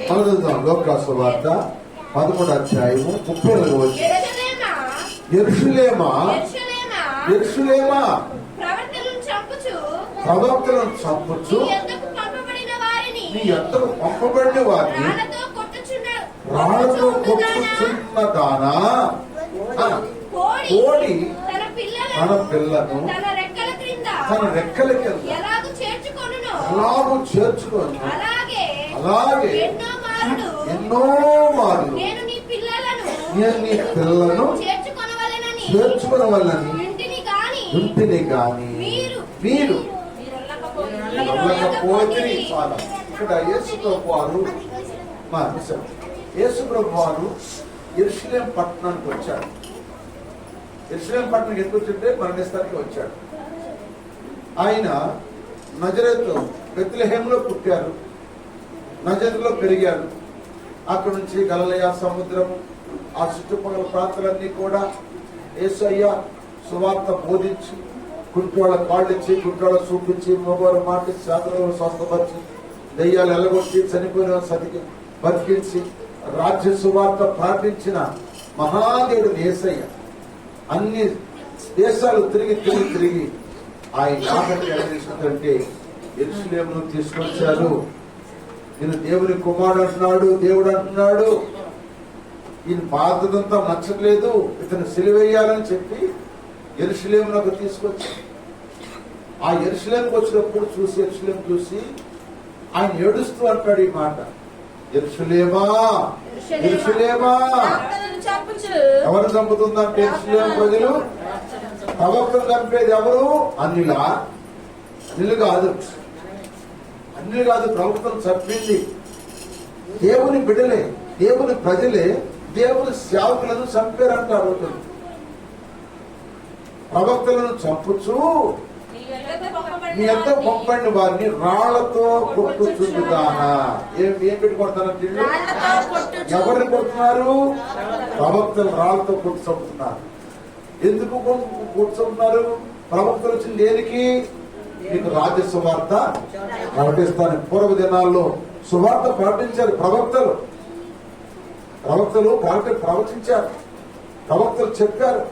చదువుతాం. లోకాసు వార్త 11వ అధ్యాయము 30వ వచనం. యెరూషలేమా యెరూషలేమా, ప్రవక్తలను చంపుచు నీ యొద్దకు పంపబడిన వారిని రాళ్లతో కొట్టుచున్న దానా, కోడి తన పిల్లను తన రెక్కల కింద ఎలాగూ చేర్చుకొని అలాగే ఎన్నో మార్లు నేను నీ పిల్లలను చేర్చుకొనవలెనని ఇంటిని గాని మీరు వెళ్ళకపోతే చాలా. ఇక్కడ యేసుప్రభు వారు యెరూషలేం పట్టణానికి వచ్చాడు. యెరూషలేం పట్టణానికి ఎందుకు వచ్చింటే మరణిస్తానికి వచ్చాడు. ఆయన నజరేతు బెత్లెహేములో పుట్టారు, నజరేతులో పెరిగారు. అక్కడ నుంచి గలిలయ సముద్రం, ఆ చుట్టుపక్కల ప్రాంతాలన్నీ కూడా యేసయ్య సువార్త బోధించి, కుంటోళ్ళ కాళ్ళిచ్చి, కుంటోళ్ళ చూపించి, మగవారు మాటిచ్చి, ఆదరణ స్వస్థపరిచి, దెయ్యాలు ఎల్లగొట్టి, చనిపోయిన సతికి బతికించి, రాజ్య సువార్త ప్రార్థించిన మహాదేవుడు యేసయ్య అన్ని దేశాలు తిరిగి ఆయన ఆఖరికి ఎలాగేసిందంటే యెరూషలేమును తీసుకొచ్చారు. ఈయన దేవుని కుమారుడు అంటున్నాడు, దేవుడు అంటున్నాడు. ఈయన బాధదంతా నచ్చట్లేదు, ఇతను సిలువేయాలని చెప్పి యెరూషలేమునకు తీసుకొచ్చి, ఆ యెరూషలేముకు వచ్చినప్పుడు యెరూషలేము చూసి ఆయన ఏడుస్తూ అంటాడు ఈ మాట, యెరూషలేమా యెరూషలేమా, ఎవరు చంపుతుందంటే యెరూషలేము ప్రజలు. ప్రవక్తలు చంపేది ఎవరు? అన్యులు కాదు, ప్రవక్తలు చంపింది దేవుని బిడ్డలే, దేవుని ప్రజలే, దేవుని సేవకులను చంపారంటారు. ప్రవక్తలను చంపుచు మీ ఎంత పంపండి వారిని రాళ్లతో కొట్టుచుండుగానా. ఏం పెట్టి కొడతారంటే ఎవరిని కొడుతున్నారు? ప్రవక్తలు రాళ్లతో కొట్టు చంపుతున్నారు. ఎందుకు కూర్చుంటున్నారు? ప్రవక్తలు వచ్చింది దేనికి? మీకు రాజ్య సువార్త ప్రకటిస్తాను. పూర్వ దినాల్లో సువార్త ప్రకటించారు ప్రవక్తలు ప్రవచించారు, ప్రవక్తలు చెప్పారు.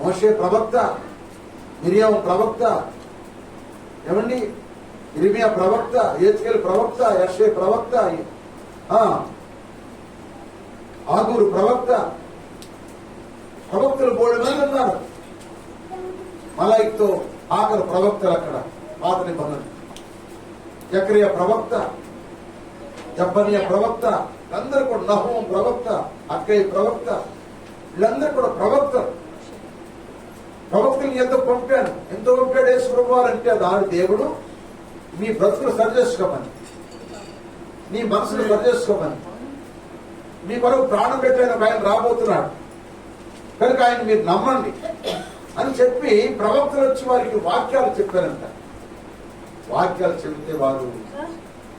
మోషే ప్రవక్త, మిరియాము ప్రవక్త, ఏమండి ఇర్మియా ప్రవక్త, యెహెజ్కేలు ప్రవక్త, యెషయా ప్రవక్త, ఆగూరు ప్రవక్త, ప్రవక్తలు 3 మంది ఉన్నారు. మలాయిక్తో ఆఖరు ప్రవక్తలు అక్కడ పాత నిబంధన. జకరియా ప్రవక్త, జబ్బనియా ప్రవక్త, అందరూ కూడా నహూము ప్రవక్త, అక్కయ్య ప్రవక్త, వీళ్ళందరూ కూడా ప్రవక్తలు. ప్రవక్తలు ఎంతో పంపాడు యేసు ప్రభువు అంటే దాని దేవుడు మీ బ్రతుకులు సరి చేసుకోమని, నీ మనసును సరి చేసుకోమని, మీ కొరకు ప్రాణం పెట్టైన ఆయన రాబోతున్నాడు కనుక ఆయన మీరు నమ్మండి అని చెప్పి ప్రవక్తలు వచ్చి వారికి వాక్యాలు చెప్పారంట. వాక్యాలు చెబితే వారు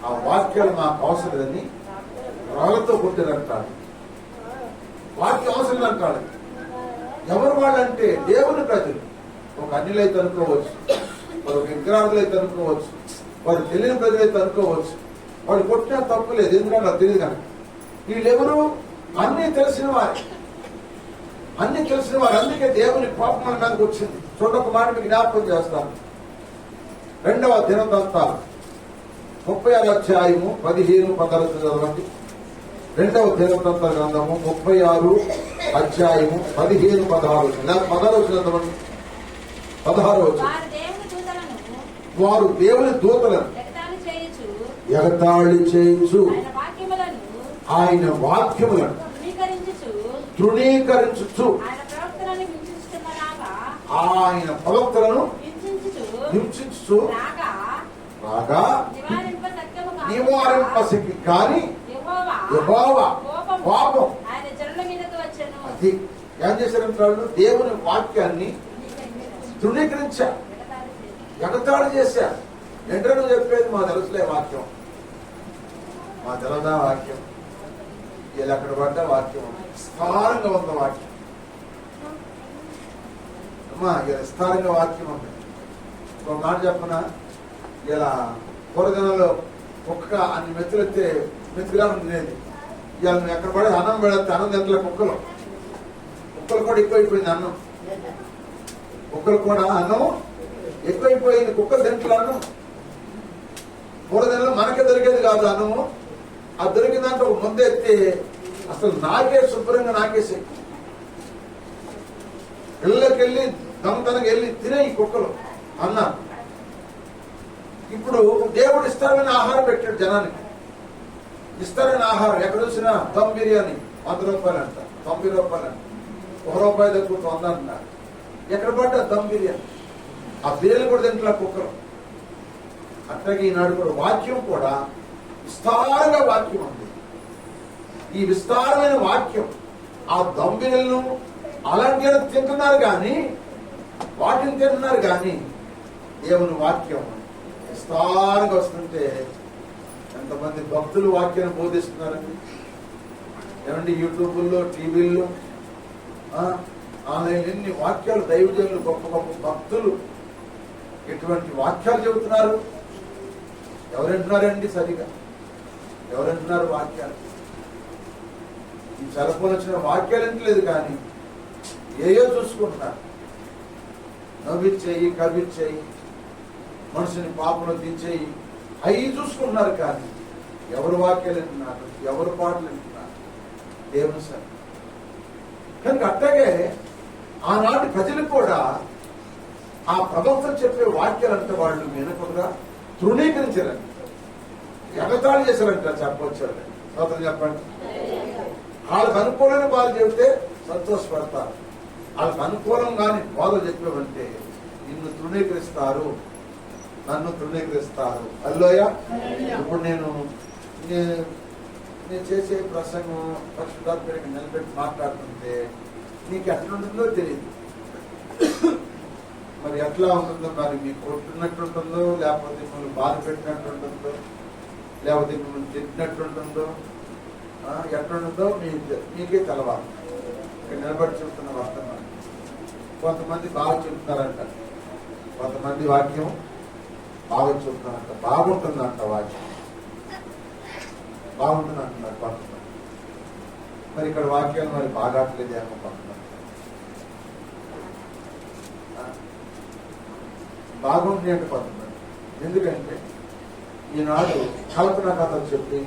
ఆ వాక్యాలు మాకు అవసరం లేదని రాళ్లతో కొట్టారంటాడు. వాక్యం అవసరం అంటాడు. ఎవరు వాళ్ళంటే దేవుని ప్రజలు. ఒక అన్యులైతే అనుకోవచ్చు, వారు విగ్రహాలైతే అనుకోవచ్చు, వారు తెలియని ప్రజలైతే అనుకోవచ్చు. వాడు కొట్టినా తప్పు లేదు, ఎందుకంటే నాకు తెలియదు కనుక. వీళ్ళెవరు? అన్నీ తెలిసిన వారు. అందుకే దేవుని కోపం మన మీదకి వచ్చింది. చూడొక మాట మీకు జ్ఞాపకం చేస్తాను. 2వ దినవృత్తాంతాలు 36వ అధ్యాయము 15-16 చదవండి. 2వ దినవృత్తాంతాల గ్రంథము 36 అధ్యాయము 15-16 చదవండి. 16 వారు దేవుని దూతలను ఎగతాళి చేయించు ఆయన వాక్యములను తృణీకరించు ఆయన ప్రవక్తలను హింసించు రాగా నివారింపశక్తి కాని యెహోవా కోపం. అది ఏం చేశారంటాడు? దేవుని వాక్యాన్ని తృణీకరించారు, ఎగతాళి చేశారు. ఏంటో నువ్వు చెప్పేది మా తెలుసులే వాక్యం, మా తెలదా వాక్యం, ఇలా అక్కడ పడ్డ వాక్యం విస్తారంగా ఉన్న వాక్యం అమ్మా, ఇలా విస్తారంగా వాక్యం ఉంటుంది. ఒక మాట చెప్పనా, ఇలా పూర్వదినంలో కుక్క అన్ని మెతులెత్తే మెతుకురామం తినేది. ఇవాళ నువ్వు ఎక్కడ పడే అన్నం పెడితే అన్నం తింటలే కుక్కలు కూడా ఎక్కువైపోయింది అన్నం. కుక్కలు కూడా అన్నం ఎక్కువైపోయింది. కుక్కలు తింటలు అన్నం పూర్వదినంలో మనకే దొరికేది కాదు అన్నము. ఆ దొరికిన దాంట్లో ఒక ముద్ద ఎత్తి అసలు నాకే శుభ్రంగా నాకేసి ఇళ్ళకి వెళ్ళి దొంగతనంగా వెళ్ళి తినే ఈ కుక్కలు అన్నారు. ఇప్పుడు దేవుడు ఇస్తారని ఆహారం పెట్టాడు జనానికి. ఇస్తారని ఆహారం ఎక్కడ చూసినా దమ్ బిర్యానీ 100 రూపాయలు అంట, 90 రూపాయలు అంట, ₹1 దగ్గర 100 అంటున్నారు. ఎక్కడ పడ్డా దమ్ బిర్యానీ. ఆ బిర్యానీ కూడా తింటున్నా కుక్కలు. అట్లాగే ఈనాడు కూడా వాక్యం కూడా విస్తారంగా వాక్యం ఉంది. ఈ విస్తారమైన వాక్యం ఆ దమ్ బిర్యానీలను అలాంటి తింటున్నారు కానీ వాటిని తింటున్నారు కానీ దేవుని వాక్యం విస్తారంగా వస్తుంటే ఎంతమంది భక్తులు వాక్యాన్ని బోధిస్తున్నారండి. ఏమండి యూట్యూబ్లో, టీవీల్లో, ఆన్లైన్ ఎన్ని వాక్యాలు దైవజనులు, గొప్ప గొప్ప భక్తులు ఎటువంటి వాక్యాలు చెబుతున్నారు. ఎవరంటున్నారండి సరిగా? ఎవరంటున్నారు వాక్యాలు? ఈ సెలవులు వచ్చిన వాక్యాలు ఎంటలేదు కానీ ఏయో చూసుకుంటున్నారు. నవ్విచ్చేయి, కవిచ్చేయి, మనుషుని పాపంలో దించేయి, అవి చూసుకుంటున్నారు కానీ ఎవరు వాక్యాలు వింటున్నారు, ఎవరు పాటలు వింటున్నారు? దేవుని సార్. కనుక అట్లాగే ఆనాటి ప్రజలు కూడా ఆ ప్రభుత్వం చెప్పే వాక్యాలంటే వాళ్ళు వినకుండా తృణీకరించారండి, ఎగతాళి చేశారంట. చెప్పవచ్చు సోదరు చెప్పండి. వాళ్ళకి అనుకూలమైన బాధ చెబితే సంతోషపడతారు. వాళ్ళకి అనుకూలం కానీ బాధలు చెప్పేవంటే నిన్ను తృణీకరిస్తారు, నన్ను తృణీకరిస్తారు. అల్లోయ. ఇప్పుడు నేను చేసే ప్రసంగం పరిశుద్ధాత్మకి నిలబెట్టి మాట్లాడుతుంటే నీకు ఎట్లుంటుందో తెలియదు. మరి ఎట్లా ఉంటుందో, మరి మీకు కొట్టున్నట్టుంటుందో, లేకపోతే మిమ్మల్ని బాధ పెట్టినట్టుంటుందో, లేకపోతే మిమ్మల్ని తిట్టినట్టుంటుందో, ఎట్లుంటుందో మీకే తెలవాలి. ఇక్కడ నిలబడి చెప్తున్న వర్తమానం. కొంతమంది బాగా చెప్తున్నారంట, కొంతమంది వాక్యం బాగా చెప్తున్నారంట, బాగుంటుందంట వాక్యం, బాగుంటుంది అంటున్నారు కొంతమంది. మరి ఇక్కడ వాక్యాలు మరి బాగాట్లేదేమో కొంతమంది. బాగుంటుంది అంటే కొంతమంది. ఎందుకంటే ఈనాడు కల్పన కథలు చెప్పి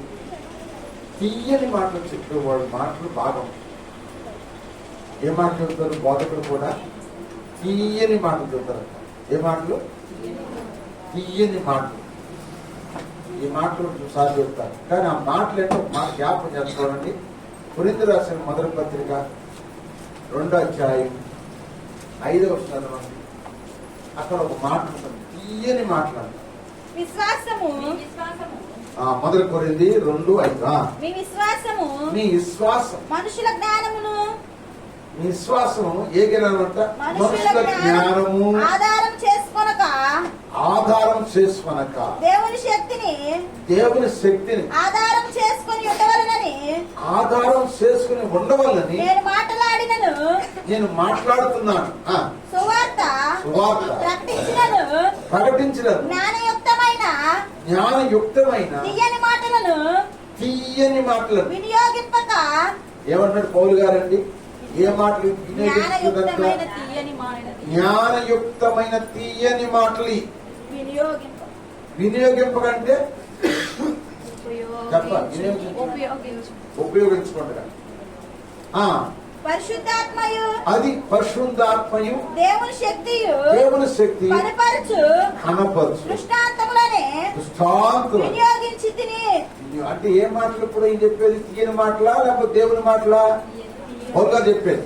తీయని మాటలు చెప్పే వాళ్ళు మాటలు బాగా ఉంటాయి. ఏ మాటలు చెబుతారు? బోధకులు కూడా తీయని మాటలు చెబుతారు. ఏ మాటలు? తీయని మాటలు. ఈ మాటలు సార్ చెప్తారు కానీ ఆ మాటలు ఏంటో మాట జ్ఞాపకం చేసుకోవాలండి. కొరింథీయులకు రాసిన మొదటి పత్రిక 2వ అధ్యాయం 5వ వచనం. అక్కడ ఒక మాట ఉంటుంది, తీయని మాట్లాడు. విశ్వాసము మొదటి కొరింథీ 2:5. మీ విశ్వాసం మనుషుల జ్ఞానమును, మీ విశ్వాసం ఏ జ్ఞానమంట? మనుషుల జ్ఞానము ఆధారం చేసుకొనక దేవుని శక్తిని ఆధారం చేసుకొని ఉండవలనని నేను మాట్లాడుతున్నాను. సువార్త ప్రకటించినను జ్ఞానయుక్తమైన తీయని మాటలను వినియోగింపక. ఏమంటాడు పౌలు గారండి? ఏ మాటలు జ్ఞానయుక్తమైన తీయని మాటలు వినియోగింపకంటే చెప్పండి, ఉపయోగించుకుంటా. అది పరిశుద్ధాత్మయు దేవుని శక్తి కనపరచు దృష్టాంతములు అంటే ఏ మాటలు ఇప్పుడు ఏం చెప్పేది? తీయని మాటలా లేకపోతే దేవుని మాటలా? పౌలుగా చెప్పేది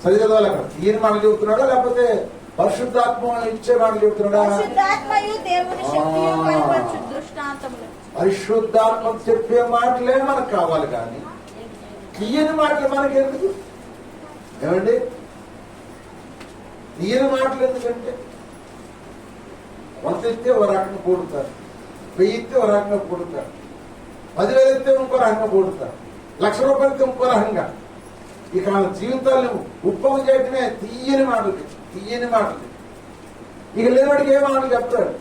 సరి చదవాలి. అక్కడ తీయని మాటలు చెబుతున్నాడా లేకపోతే పరిశుద్ధాత్మ ఇచ్చే మాటలు చెబుతున్నాడా? పరిశుద్ధాత్మ చెప్పే మాటలే మనకు కావాలి కానీ తీయని మాటలు మనకి ఎందుకు? ఏమండి తీయని మాటలు ఎందుకంటే 100 ఇస్తే ఒక రకంగా కూడుతారు, 1000 ఇస్తే ఒక రకంగా కూడుతారు, 10,000 ఇస్తే ఇంకో రకంగా కూడుతారు, ₹1,00,000 ఇస్తే ఇంకో రకంగా. ఇక మన జీవితాలను ఉప్పమం చేయటమే తీయని మాటలు. ఇక లేవాడికి ఏ మాటలు చెప్తాడు?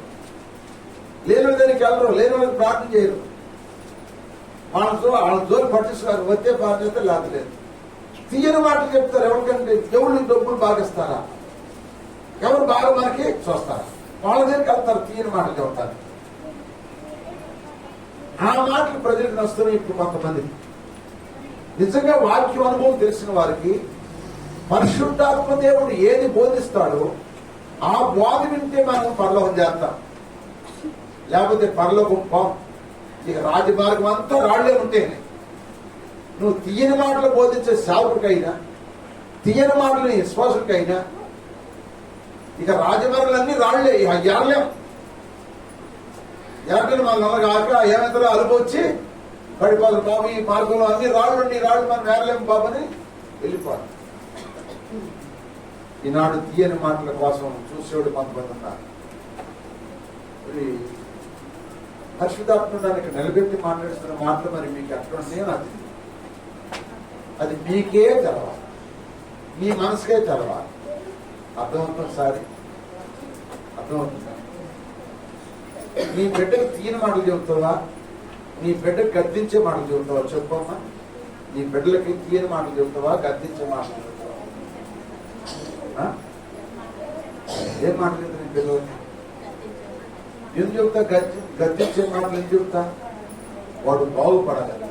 లేని వాళ్ళ దగ్గరికి వెళ్ళరు, లేని వాళ్ళకి ప్రార్థన చేయరు. వాళ్ళ జోలు పట్టిస్తారు, వచ్చే ప్రార్థన చేస్తే లేతలేదు. తీయని మాటలు చెప్తారు. ఎవరికంటే ఎవరు డబ్బులు బాగిస్తారా, ఎవరు బాగా మనకి చూస్తారా, వాళ్ళ దగ్గరికి వెళ్తారు తీయని మాటలు చెప్తారు. ఆ మాటలు ప్రజలకు నష్టమే. ఇప్పుడు కొంతమంది నిజంగా వాక్యం అనుభవం తెలిసిన వారికి పరిశుద్ధాత్మ దేవుడు ఏది బోధిస్తాడో ఆ బోధ వింటే మనం పరలోకం చేస్తాం, లేకపోతే పరలోకం పోం. ఇక రాజమార్గం అంతా రాళ్లే ఉంటేనే. నువ్వు తీయని మాటలు బోధించే సేవకుడికైనా, తీయని మాటలు విశ్వాసుడికైనా ఇక రాజమార్గాలన్నీ రాళ్లే. ఇక ఏరలేం. ఏరలేని మన నల్ల కాక ఏమంటారో అలుపొచ్చి పడిపోదు బాబు, ఈ మార్గంలో అన్ని రాళ్ళు మనం ఏరలేము బాబు అని వెళ్ళిపోదు. ఈనాడు తీయని మాటల కోసం చూసేవాడు కొంతమంది ఉన్నారు. పరిశుద్ధాత్మడానికి నిలబెట్టి మాట్లాడుతున్న మాటలు మరి మీకు ఎక్కడ ఉన్నాయో నాకు తెలియదు. అది మీకే తెలవాలి, మీ మనసుకే తెలవాలి. అర్థమవుతుంది సారి? అర్థమవుతుందా? నీ బిడ్డకు తీయని మాటలు చెబుతావా, నీ బిడ్డకు గద్దించే మాటలు చెబుతావా? చెప్పమ్మా. నీ బిడ్డలకి తీయని మాటలు చెబుతావా, గద్దించే మాటలు చెబుతావా? ఏం మాటలు చెప్తా నీ పిల్లలకి? ఏం చెబుతా? గద్దించే మాటలు ఏం చెబుతా? వాడు బాగుపడాలని,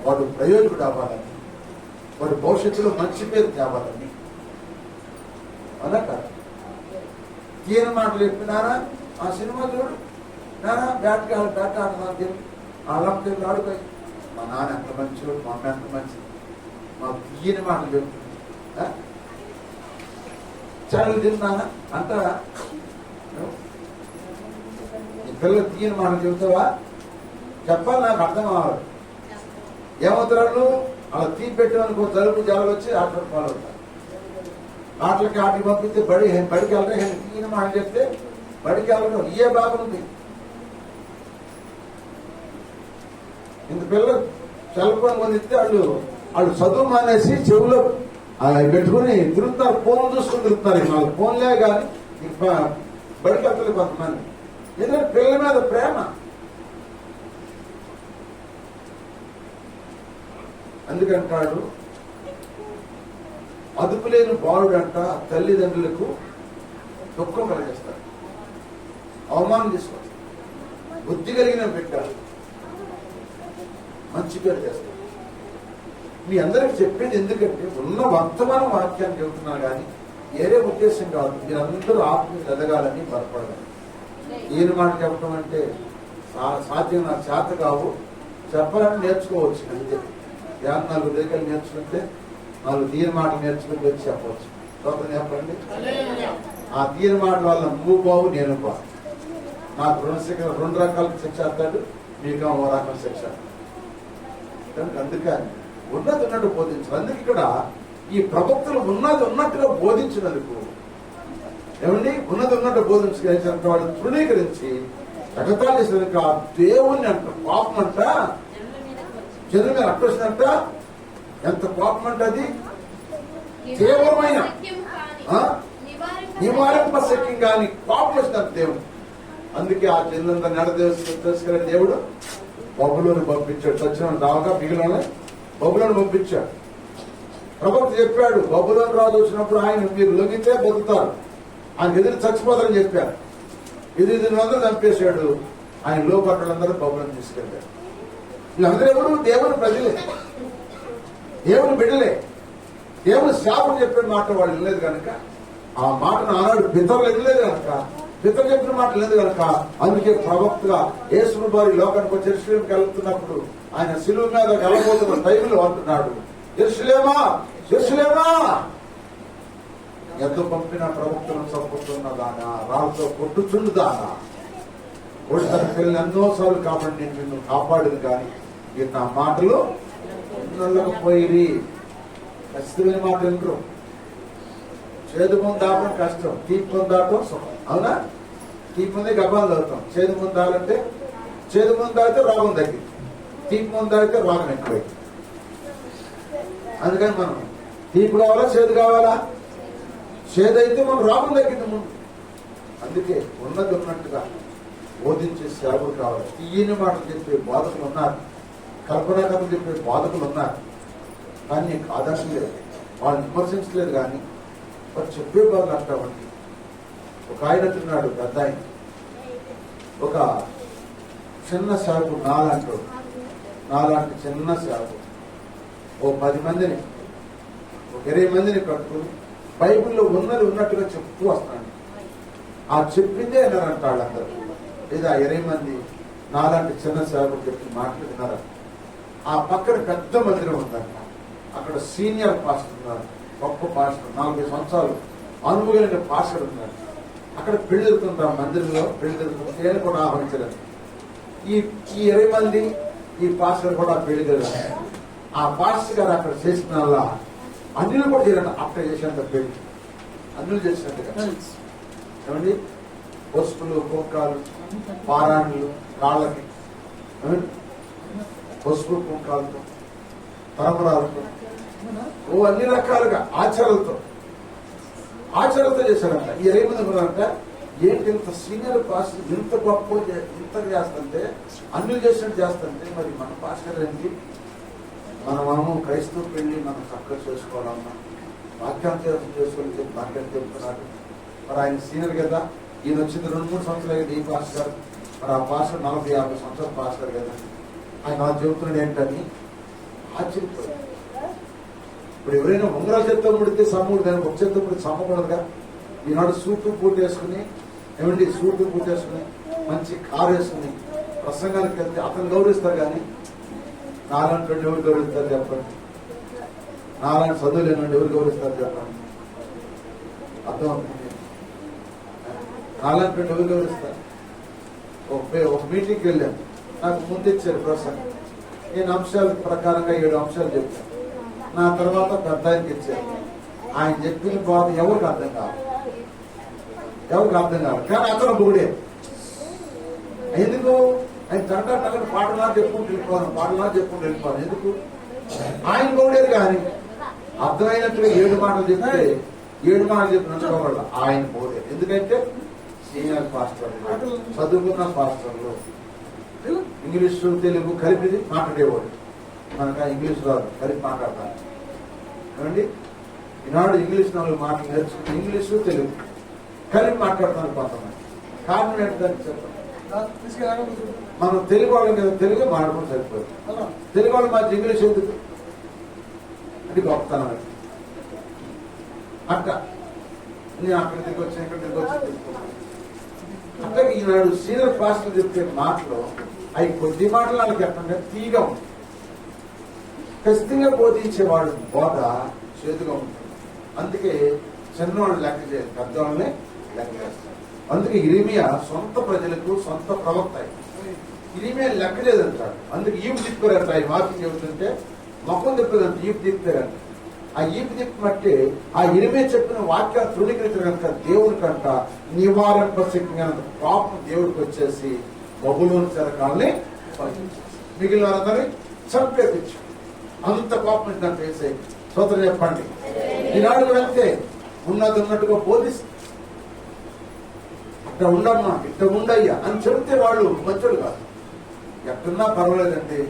వాడు ప్రయోజకుడు అవ్వాలని, వాడు భవిష్యత్తులో మంచి పేరు తేవాలని. అవునా కాదు? తీయని మాటలు చెప్పినారా? ఆ సినిమా చూడు నానా, బ్యాట్ ఆడుతున్నారు, అల్లంతో ఆడుకోయి. మా నాన్న ఎంత మంచివాడు, మా అమ్మ ఎంత మంచిది, మాకు తీయని మాటలు చెప్తుంది. చదువు తిన్నానా అంటారా? నీ పిల్లలు తీయని మాటలు చెబుతావా? చెప్పాలి, నాకు అర్థం అవ్వాలి. ఏమవుతారు? అలా తీ పెట్టామనుకో, జలుబు జలాలు వచ్చి ఆటలు పాలవుతారు. ఆటలకి పంపిస్తే బడికి వెళ్ళడం, తీయని మాటలు చెప్తే బడికి వెళ్ళడం ఇయే బాగుంది. ఇంత పిల్లలు చల్లకొని పొందిస్తే వాళ్ళు చదువు మానేసి చెవులో పెట్టుకుని తిరుగుతారు, ఫోన్ చూసుకుని తిరుగుతారు. వాళ్ళు ఫోన్లే కానీ బడికి వెళ్తారు కొంతమంది. ఎందుకంటే పిల్లల మీద ప్రేమ. అందుకంటాడు, అదుపు లేని బాలుడంట తల్లిదండ్రులకు దుఃఖం కలిగిస్తాడు, అవమానం తీసుకొస్తాడు. బుద్ధి కలిగిన బిడ్డ మంచి పేరు చేస్తాడు. మీ అందరికి చెప్పేది ఎందుకంటే ఉన్న వర్తమాన వాక్యాన్ని చెబుతున్నారు కానీ వేరే ఉద్దేశం కాదు. మీరందరూ ఆత్మీయ ఎదగాలని బలపడాలి. ఈయన మాట చెప్పడం అంటే సాధ్యం, నాకు చేత కావు, చెప్పాలని నేర్చుకోవచ్చు. అంతే. 4 దగ్గర నేర్చుకుంటే 4 తీయని మాటలు నేర్చుకుని వచ్చి చెప్పవచ్చు. లోపల చెప్పండి. ఆ తీయని మాటల వల్ల నువ్వు బావు, నేను బావు. నాకు 2 రకాల శిక్ష అంటాడు, మీకు 1 రకం శిక్ష. అందుకని ఉన్నది ఉన్నట్టు బోధించారు. అందుకే ఇక్కడ ఈ ప్రవక్తలు ఉన్నది ఉన్నట్టుగా బోధించినందుకు ఏమండి, ఉన్నది ఉన్నట్టు బోధించగలిగినంత వాడు తృణీకరించి ఎగతాళి చేసినందుకు ఆ దేవుణ్ణి అంట పాపం అంట జనుల మీద అట్టొచ్చినంట. ఎంత పాపం అంటే అది తీవ్రమైన నివారింప శక్యం కానీ పాపం వచ్చినంత దేవుడు. అందుకే ఆ జనులంతా తెలుసుకునే దేవుడు బబులోని పంపించాడు. చచ్చిన రాగా మిగిలిన బబులోని పంపించాడు. ప్రవక్త చెప్పాడు, బబులోని రాజు వచ్చినప్పుడు ఆయన మీరు లొంగితే బతుకుతారు, ఆయన ఎదురు చచ్చిపోతారని చెప్పారు. 800 చంపేశాడు. ఆయన లోపట్లందరూ బబులోని తీసుకెళ్ళాడు. వీళ్ళందరూ ఎవరు? దేవుని ప్రజలే, దేవుని బిడ్డలే. దేవుని శాపం చెప్పిన మాట వాళ్ళు వినలేదు కనుక, ఆ మాటను ఆనాడు పితరులు వినలేదు కనుక, పితరులు చెప్పిన మాట లేదు కనుక, అందుకే ప్రవక్తగా యేసు వారి లోకానికి వచ్చి యెరూషలేముకి వెళ్తున్నప్పుడు ఆయన శిలువ మీద వెళ్ళబోతున్న టైంలో అంటున్నాడు, యెరూషలేమా యెరూషలేమా, ఎంత పంపిన ప్రవక్తను చంపుతున్నదానా, రాళ్ళతో కొట్టుచుండుదానా, ఒకటి తన పిల్లలు ఎన్నోసార్లు కాపాడి నేను నిన్ను కాపాడింది కానీ మీరు నా మాటలు నల్లకపోయి. ఖచ్చితమైన మాట వినరు. చేదు ముందు దాపడం కష్టం, తీపి ముందు దాపడం సుఖం. అవునా? తీపి ముందే గబాలు అవుతాం. చేదు ముందు తాగాలంటే, చేదు ముందు తాగితే రోగం తగ్గింది, తీపి ముందు తాగితే రోగం ఎక్కువైంది. అందుకని మనం తీపి కావాలా చేదు కావాలా? చేదు అయితే మనం రోగం తగ్గింది ముందు. అందుకే ఉన్నది ఉన్నట్టుగా బోధించే సేవకులు కావాలి. ఈయన మాటలు చెప్పే బాధకులు ఉన్నారు, కల్పనా కథలు చెప్పే బాధకులు ఉన్నారు. కానీ నీకు ఆదర్శం లేదు, వాళ్ళు విమర్శించలేదు. కానీ వారు చెప్పే బాధలు అంటామండి. ఒక ఆయన తిన్నాడు, పెద్ద ఆయన, ఒక చిన్న సేవకుడు నాలాంటి చిన్న సేవకుడు ఓ 10 మందిని, ఒక 20 మందిని కట్టుకుని బైబిల్లో ఉన్నది ఉన్నట్టుగా చెప్తూ వస్తున్నాడు. ఆ చెప్పిందే విన్నారంట వాళ్ళందరూ. లేదా 20 మంది నాలాంటి చిన్న సేవకుడు చెప్పి మాటలు విన్నారా? ఆ పక్కన పెద్ద మందిరం ఉందంట. అక్కడ సీనియర్ పాస్టర్ ఉన్నారు, గొప్ప పాస్టర్, 40 సంవత్సరాలు అనుభవం పాస్టర్ ఉన్నారు. అక్కడ పెళ్లి జరుగుతుంది, ఆ మందిరంలో పెళ్లి జరుగుతుంది. నేను కూడా ఆహ్వానించలేదు. ఈ 20 మంది ఈ పాస్టర్ కూడా పెళ్లి జరిగారు. ఆ పాస్టర్ గారు అక్కడ చేసిన అన్నిలు కూడా చేయాలంట. అక్కడ చేసినంత పెళ్లి అన్నిలు చేసినట్టుగా ఏమండి, పసుపులు, కుంకాలు, పారాణులు, కాళ్ళకి పసుపు కుంకాలతో, తరమరాలతో, ఓ అన్ని రకాలుగా ఆచారాలతో చేశారంట. ఈ 20 మంది ఉన్నారంట. ఏంటి ఇంత సీనియర్ పాస్టర్ ఇంత గొప్ప ఇంత చేస్తుంటే, అన్నిలు చేసినట్టు చేస్తుంటే, మరి మన పాస్టర్ ఏంటి? మనము క్రైస్తవ పెళ్లి మనం చక్కగా చేసుకోవాలన్నా వాక్యాంతరం చేసుకొని చెప్పి మాట్లాడి చెప్తున్నాడు. మరి ఆయన సీనియర్ కదా, ఈయన వచ్చింది 2-3 సంవత్సరాలు కదా ఈ పాస్టర్ గారు. మరి ఆ పాస్టర్ 40-50 సంవత్సరాల పాస్టర్ కదా, ఆయన చెబుతున్నాడు ఏంటని ఆశ్చర్యపోయాడు. ఇప్పుడు ఎవరైనా ఉంగరాలు చేత్తో ముడితే సమ్ముడు, దానికి ఒక చేత్తో ముడితే సమ్మకూడదుగా. ఈనాడు సూటు బూట్ వేసుకుని, ఏమండి సూటు బూట్ వేసుకుని మంచి కారు వేసుకుని ప్రసంగానికి వెళ్తే అతను గౌరవిస్తారు. కానీ నాలాంటి ఎవరు గౌరవిస్తారు చెప్పండి? నాలాంటి చదువు లేని ఎవరు గౌరవిస్తారు చెప్పండి? అర్థమవుతుంది. నాలాంటి ఎవరు గౌరవిస్తారు? ఒక మీటింగ్కి వెళ్ళాను, నాకు ముందు ఇచ్చారు ప్రసంగం. నేను అంశాల ప్రకారంగా 7 అంశాలు చెప్పాను. నా తర్వాత పెద్ద ఆయనకి ఇచ్చారు. ఆయన చెప్పిన బాధ ఎవరికి అర్థం కాదు. కానీ అతను బుగుడే. ఎందుకు? ఆయన తగ్గ పాటలా చెప్పుకుంటూ వెళ్ళిపోవాలి. ఎందుకు? ఆయన బుగుడేది. కానీ అర్థమైనట్టుగా 7 మాటలు చెప్తే 7 మాటలు చెప్పినట్టుకోవాలి. ఆయన బోడేది. ఎందుకంటే సీనియర్ పాస్టర్లు, చదువుకున్న పాస్టర్లు, ఇంగ్లీషు తెలుగు కలిపి మాట్లాడేవాడు. మనకు ఇంగ్లీష్ రాదు, కలిపి మాట్లాడతాను. ఏమండి, ఈనాడు ఇంగ్లీష్ 4 మాటలు నేర్చుకుంటే ఇంగ్లీషు తెలుగు కలిపి మాట్లాడతాను కొంతమంది. కారణం ఏంటంటే చెప్పండి, మనం తెలుగు వాళ్ళం కదా, తెలుగు మాట్లాడుకుంటూ సరిపోదు. తెలుగు వాళ్ళు మంచి ఇంగ్లీష్ ఎందుకు అంటే గొప్పతనం. అట్ట నేను అక్కడి దగ్గర వచ్చి ఇక్కడ దగ్గర వచ్చి అట్లాగే ఈనాడు సీనియర్ పాస్టర్లు చెప్పే మాటలు అవి కొద్ది మాటలు వాళ్ళకి ఎక్కడ తీగా ఉంటుంది. ఖచ్చితంగా బోధించేవాడు బోధ చేదుగా ఉంటుంది. అందుకే చిన్నవాళ్ళు లెక్క చేయాలి, పెద్దవాళ్ళని లెక్క చేస్తారు. అందుకే ఇరిమియా సొంత ప్రజలకు సొంత ప్రవక్త. ఇరిమియా లెక్క చేయదంటాడు. అందుకే ఈపు తిప్పుకోరంట. ఆయన వాక్యం చెబుతుంటే మొక్కలు తిప్పదంట, ఈపు తిప్పుతారంట. ఆ ఈపు తిప్పమంటే ఆ ఇరిమియా చెప్పిన వాక్యాలు తృణీకరించిన కనుక దేవుని కంట నివారింపశక్తిగా పాపం దేవుడికి వచ్చేసి బబులోని చెరకాలని మిగిలిన వారందరి చంపేపించు. అంత కోపం దాంట్లో వేసే సోదరు చెప్పండి. ఈనాడు వెళ్తే ఉన్నట్టుగా బోధిస్తే ఇట్ట ఉండమ్మా, ఇట్ట ఉండయ్యా అని చెబితే వాళ్ళు మంచోడు కాదు. ఎక్కడున్నా పర్వాలేదండి,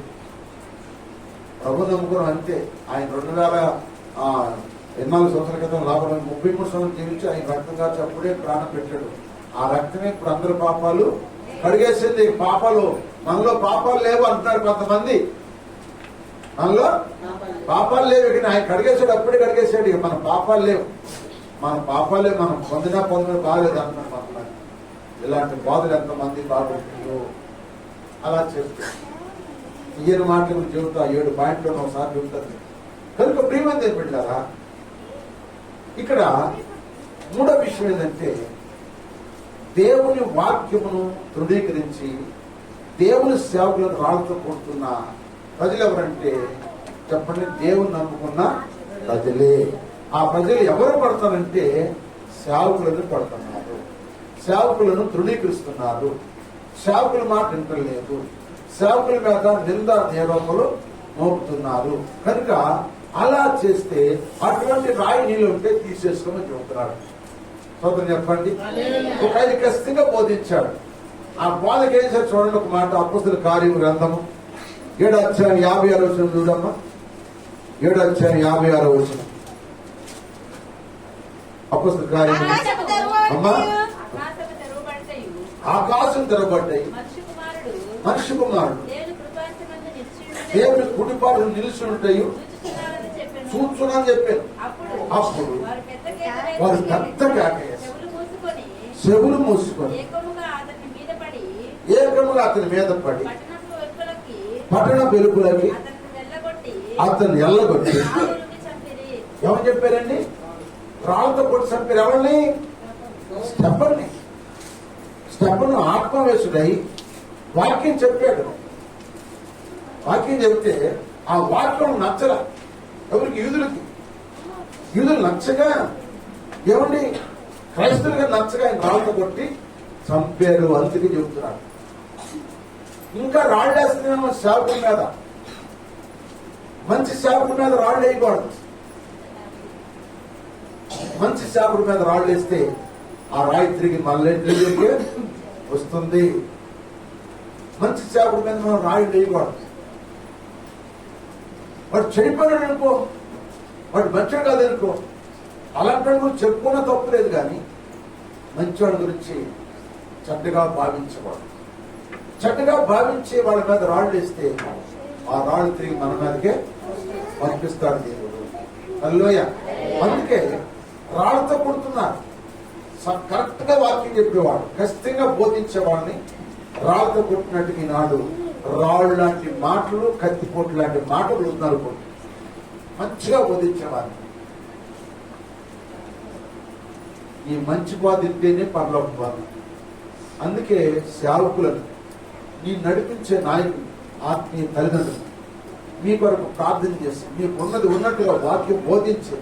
ప్రభు నమ్ముకుని అంతే. ఆయన 2014 సంవత్సరాల క్రితం లాభం 33 సంవత్సరాలు జీవించి ఆయన రక్తం కాచి అప్పుడే ప్రాణం పెట్టాడు. ఆ రక్తమే ఇప్పుడు అందరి పాపాలు కడిగేసింది. మనలో పాపాలు లేవు అంటున్నారు కొంతమంది. మనలో పాపాలు లేవు, ఇక ఆయన కడిగేసాడు, అప్పుడే కడిగేసాడు. ఇక మన పాపాలు లేవు, మనం పొందినా బాగాలేదు అంటున్నారు కొంతమంది. ఇలాంటి బాధలు ఎంతమంది బాగుంటుందో అలా చేస్తారు. ఈయన మాటలు చెబుతా 7 పాయింట్లు ఒకసారి చెబుతుంది. కనుక ప్రియమంది ఏర్పడ్డారా, ఇక్కడ 3వ విషయం ఏంటంటే దేవుని వాక్యమును తృణీకరించి దేవుని సేవకులను రాళ్లతో కొడుతున్న ప్రజలు ఎవరంటే చెప్పండి, దేవుని నమ్ముకున్న ప్రజలే. ఆ ప్రజలు ఎవరు పడతారంటే సేవకులను పడుతున్నారు, సేవకులను తృణీకరిస్తున్నారు, సేవకుల మాట వింటలేదు, సేవకుల మీద నింద నేరోపలు మోపుతున్నారు. కనుక అలా చేస్తే అటువంటి రాయి నీళ్ళు ఉంటే తీసేసుకోమని చెబుతున్నాడు. సోదరు చెప్పండి. ఒక ఆయన ఖచ్చితంగా బోధించాడు. ఆ బోధకి ఏం సార్ చూడండి ఒక మాట. అపొస్తలుల కార్యం గ్రంథము 7వ అధ్యాయం 56వ వచనం చూడమ్మా. 7వ అధ్యాయం 56వ వచనం. అపొస్తలుల కార్యం అమ్మా. ఆకాశం తెరవబడ్డాయి, మనిషి కుమారుడు దేవుని కుడిపాటు నిలుచుంటాయి చూచునని చెప్పాను. అప్పుడు వారు పెద్ద కేకయేసి చెవులు మూసుకొని ఏకముగా అతని మీద పడి పట్టణ వెలుగులకి అతన్ని ఎల్లగొట్టి ఎవరు చెప్పారండి? రాళ్ళతో కొట్టి చంపారు. ఎవరిని? స్టెఫను ఆత్మవేశుడై వాక్యం చెప్పాడు. వాక్యం చెప్తే ఆ వాక్యం నచ్చల ఎవరికి? యూదులు నచ్చగా ఏమండి క్రైస్తవులుగా నచ్చగా ఆయన రాళ్ళతో కొట్టి చంపారు. అందుకే చెబుతున్నాడు. ఇంకా రాళ్ళు వేస్తున్నాము సేవకుల మీద. మంచి సేవకుల మీద రాళ్ళు వేయకూడదు. మంచి సేవకుడి మీద రాళ్ళు వేస్తే ఆ రాయి తిరిగి మళ్ళీ తిరిగి వస్తుంది. మంచి సేవకుడి మీద మనం రాళ్ళు వేయకూడదు. వాడు చెడిపోయాడు అనుకో, వాడు మంచివాడు కాదనుకో, అలాంటి నువ్వు చెప్పుకున్న తప్పులేదు. కానీ మంచివాడి గురించి చెడ్డగా భావించకూడదు. చెడ్డగా భావించి వాళ్ళ మీద రాళ్ళు వేస్తే ఆ రాళ్ళు తిరిగి మన మీదకే పంపిస్తాడు దేవుడు. హల్లెలూయా. అందుకే రాళ్ళతో కొడుతున్నారు. కరెక్ట్ గా వాక్యం చెప్పేవాడు, ఖచ్చితంగా బోధించేవాడిని రాళ్ళతో కొట్టినట్టు ఈనాడు రాళ్ళు లాంటి మాటలు, కత్తిపోటు లాంటి మాటలు ఉన్నారు. మంచిగా బోధించేవాడిని. ఈ మంచి బాధ ఇంటేనే పరలోక బాధ. అందుకే సేవకులను, నీ నడిపించే నాయకులు, ఆత్మీయ తల్లిదండ్రులు మీ కొరకు ప్రార్థన చేసి మీకున్నది ఉన్నట్టుగా వాక్యం బోధించి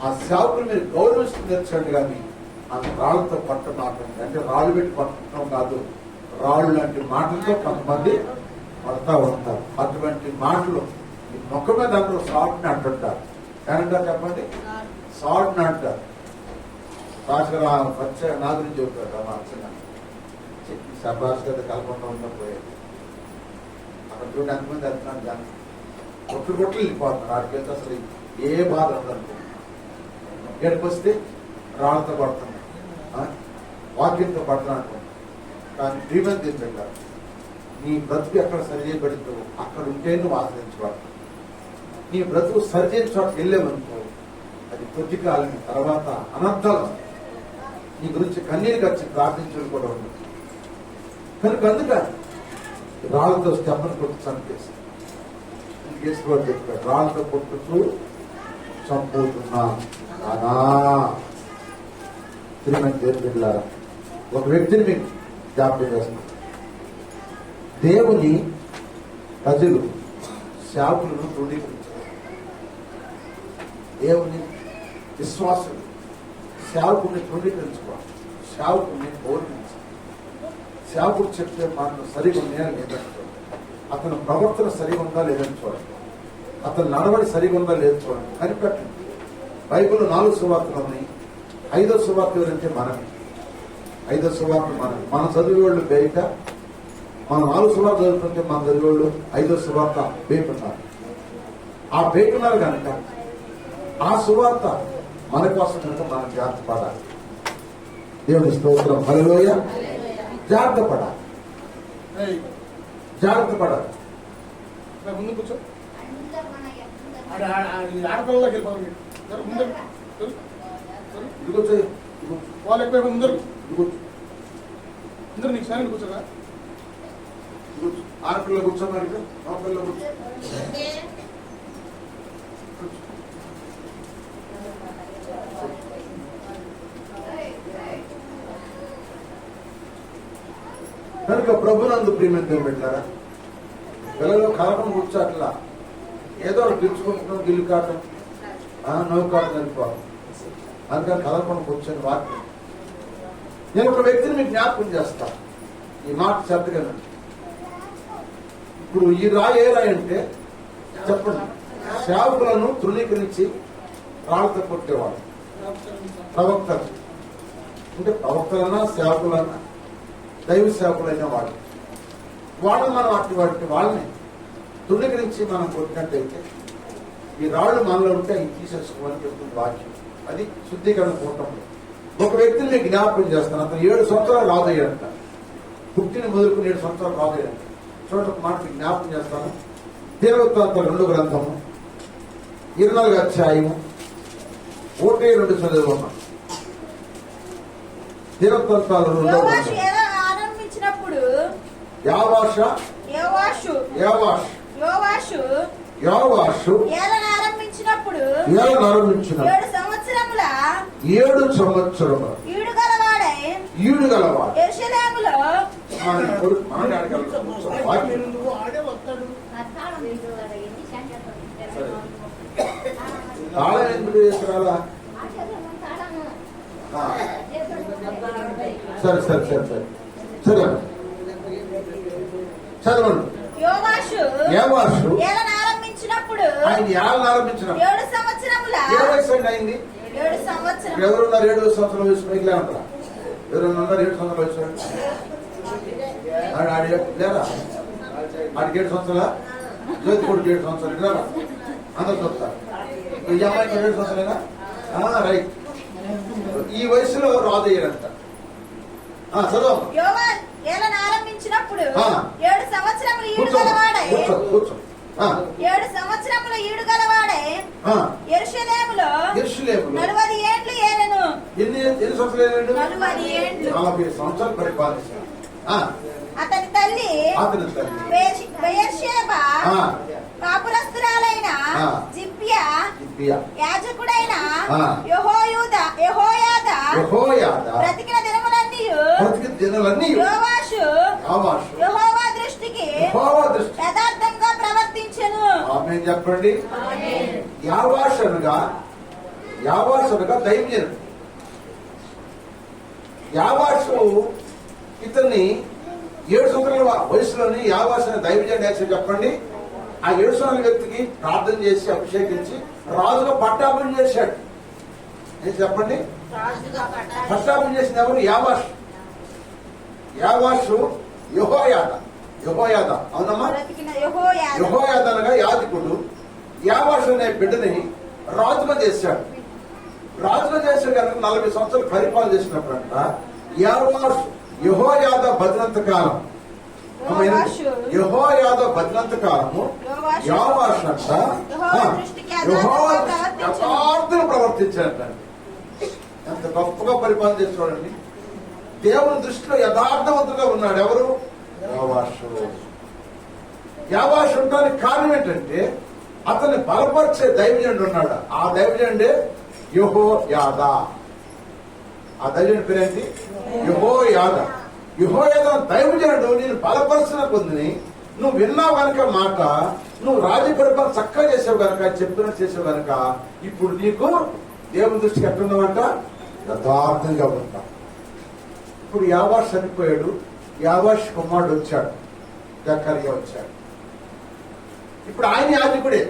ఆ సేవకులు మీరు గౌరవిస్తూ నేర్చండి. కానీ ఆ రాళ్ళతో పట్టమాకండి. అంటే రాళ్ళు పెట్టి పట్టడం కాదు, రాళ్ళు లాంటి మాటలతో కొంతమంది పడతా ఉంటారు. అటువంటి మాటలు ఈ మొక్క మీద అందరూ సాల్ట్ని అంటుంటారు. ఏమంటారు చెప్పండి? సాల్ట్ని అంటారు. భాస్కర్ నా గురించి చెబుతాడు. మా అచ్చగా భాస్కర్ కలపకుండా ఉండకపోయాడు. అక్కడ చూడండి ఎంతమంది వెళ్తున్నాను. కానీ కొట్లు వెళ్ళిపోతున్నారు. వాడికి వెళ్తే అసలు ఏ బాధ ఉండదు. ఇక్కడికి వస్తే రాళ్ళతో పడుతున్నాడు, వాక్యంతో పడుతున్నాడు. కానీ శ్రీమంతి ఏం పెట్టారు? నీ బ్రతుకు ఎక్కడ సరి చేయబడిందో అక్కడ ఉంటే నువ్వు ఆశ్రయించబడు. నీ బ్రతుకు సరి చేయని చోటకి వెళ్ళేవనుకో అది కొద్ది కాలం తర్వాత అనర్థాలు నీ గురించి కన్నీరు వచ్చి ప్రార్థించడం కూడా ఉండదు. కనుక అందుకని రాళ్ళతో స్టెప్పను కొట్టి చంపేసి ఇంకేసుకోవడం చెప్పాడు. రాళ్ళతో కొట్టుతూ చంపుతున్నా తిరుమల దేవుళ్ళారా. ఒక వ్యక్తిని మీకు జ్ఞాపకం చేస్తున్నారు. దేవుని ప్రజలు శాపులను తృణీకరించారు. దేవుని విశ్వాసులు సేవకుని తృణీకరించుకోవాలి. సేవకుని గౌరవించాలి. సేవకుడు చెప్పే మాటలు సరిగా ఉన్నాయా లేదని చూడండి. అతను ప్రవర్తన సరిగా ఉందా లేదని చూడండి. అతను నడవడి సరిగా ఉందా లేదని చూడండి. కనిపెట్టండి. బైబిల్లో 4 సువార్తలు ఉన్నాయి. 5వ సువార్త ఎవరంటే మనమే. 5వ సువార్త మనమే. మన చదివేవాళ్ళు బయట, మన 4 సువార్త చదువుతుంటే మన చదివేవాళ్ళు 5వ సువార్త బయటున్నారు. ఆ బయటున్నారు కనుక ఆ సువార్త మన కోసం కనుక మనం జాగ్రత్త పడాలి. దేవుని స్తోత్రం. హల్లెలూయా. జాగ్రత్త పడాలి. ముందు కూర్చో. ఆడపిల్లలోకి వెళ్ళిపోవాలి. వాళ్ళు ఎక్కువ ముందరు ముందరు నీకు సరైన కూర్చోరా. ఆడపిల్ల కూర్చోమని ఆడపిల్ల కూర్చో. కనుక ప్రభునందు ప్రియమైన పెట్టారా. పిల్లలు కలపం కూర్చోట్లా ఏదో గెలుచుకుంటున్నాం, గిల్లు కాటం, నవ్వు కాటం వెళ్ళిపోవాలి. అందుకని కలపం కూర్చొని వాక్యం. నేను ఒక వ్యక్తిని మీకు జ్ఞాపకం చేస్తాను. ఈ మాట శ్రద్ధగా. ఇప్పుడు ఈ రాయి ఏ రాయి అంటే చెప్పండి. సేవకులను తృణీకరించి రాళ్ళతో కొట్టేవాడు ప్రవక్తలు. అంటే ప్రవక్తలన్నా సేవకులన్నా దైవ సేవకులైన వాళ్ళు మనం అటువంటి వాళ్ళని తుణీకరించి మనం కొట్టినట్టయితే ఈ రాళ్ళు మనలో ఉంటే అవి తీసేసుకోవాలని చెప్తుంది వాక్యం. అది శుద్ధీకరణ కూటంలో ఒక వ్యక్తిని జ్ఞాపకం చేస్తాను. అతను 7 సంవత్సరాలు రాదయ్యాడంట. పుట్టిన మొదలుకుని 7 సంవత్సరాలు రాదయ్యాడంట. చూడండి, ఒక మాట మీకు జ్ఞాపకం చేస్తాను. దినవృత్తాంతాలు 2 గ్రంథము 24 అధ్యాయము 1-2 చదువుకున్నాం. దినవృత్తాంతాలు 2 యోవాషు ఎలా ఆరంభించినప్పుడు యోవాషు ఏలను ఆరంభించినప్పుడు 7 సంవత్సరముల ఈడు గలవాడై యెరూషలేములో నువ్వు ఆడే వస్తాడు. తాళం ఎందుకు వేసుకురాలా? సరే చదవండి. యోవాషు ఏలను ఆరంభించినప్పుడు ఆయన ఏళ్ళని ఆరంభించినప్పుడు 7 సంవత్సరముల ఏ వయసు అండి అయింది? 7 సంవత్సరం. ఎవరున్నారు 7 సంవత్సరాల వయసు పైకి అంటారా? ఎవరున్నారు 7 సంవత్సరాల వయసు? లేరా? ఆడికి 7 సంవత్సరాల జ్యోతి కొడుకు 7 సంవత్సరాలు లేరా? అందరు చూస్తారు. ఈ అమ్మాయికి 7 సంవత్సరాలేనా? రైట్. ఈ వయసులో రాదయ్యాడంట. చదువు. యోవాషు ఏలను ఆరంభించినప్పుడు 7 సంవత్సరముల ఈడు గలవాడై కూర్చో. 7 సంవత్సరముల ఈడు గలవాడై యెరూషలేములో 40 ఏండ్లు ఏలెను. ఎన్ని సంవత్సరాలు? 40 ఏండ్లు. 40 సంవత్సరాలు పరిపాలించాడు. అతని తల్లి బెయేర్షెబా కాపురస్తురాలైన జిబ్యా యాజకుడైన యెహోయాదా బ్రతికిన దినములన్నీ యోవాషు యెహోవా దృష్టికి యథార్థంగా ప్రవర్తించెను. ఆమేన్ చెప్పండి. యావాషుగా దైవజనుడు. యావాషు ఇతన్ని 7 సంవత్సరాల వయసులోని యావాషు అనే దైవజనుడు యాక్షన్ చెప్పండి. ఆ 7 సంవత్సరాల వ్యక్తికి ప్రార్థన చేసి అభిషేకించి రాజుగా పట్టాభిషేకం చేశాడు. ఏం చెప్పండి? పట్టాభిషేకం చేసిన ఎవరు? యావాషు యెహోయాదా. అవునమ్మా? యెహోయాదా అనగా యాజకుడు. యావాషు అనే బిడ్డని రాజుగా చేశాడు. కనుక 40 సంవత్సరాలు పరిపాలన చేసినప్పుడంట యెహోయాదా బతినంత కాలం యావాషు అంట యథార్థంగా ప్రవర్తించాడండి. ఎంత గొప్పగా పరిపాలన చేస్తున్నాడండి. దేవుని దృష్టిలో యథార్థవంతుగా ఉన్నాడు. ఎవరు? యావాషు ఉండడానికి కారణం ఏంటంటే అతన్ని బలపరిచే దైవజనుడు ఉన్నాడు. ఆ దైవజనుడే యెహోయాదా. ఆ దైవజనుడి పేరేంటి? యెహోయాదా దైవజనుడు నేను బలపరిచిన కొద్దిని నువ్వు విన్నావు కనుక మాట, నువ్వు రాజ్య పరిపాలన చక్కగా చేసావు కనుక, చెప్పినట్టు చేసావు కనుక ఇప్పుడు నీకు దేవుని దృష్టికి ఎట్లున్నావంట? యథార్థంగా ఉంటా. ఇప్పుడు యావాషు చనిపోయాడు. యావాషు కుమారుడు వచ్చాడు, జకర్యా వచ్చాడు. ఇప్పుడు ఆయన యాజకుడే.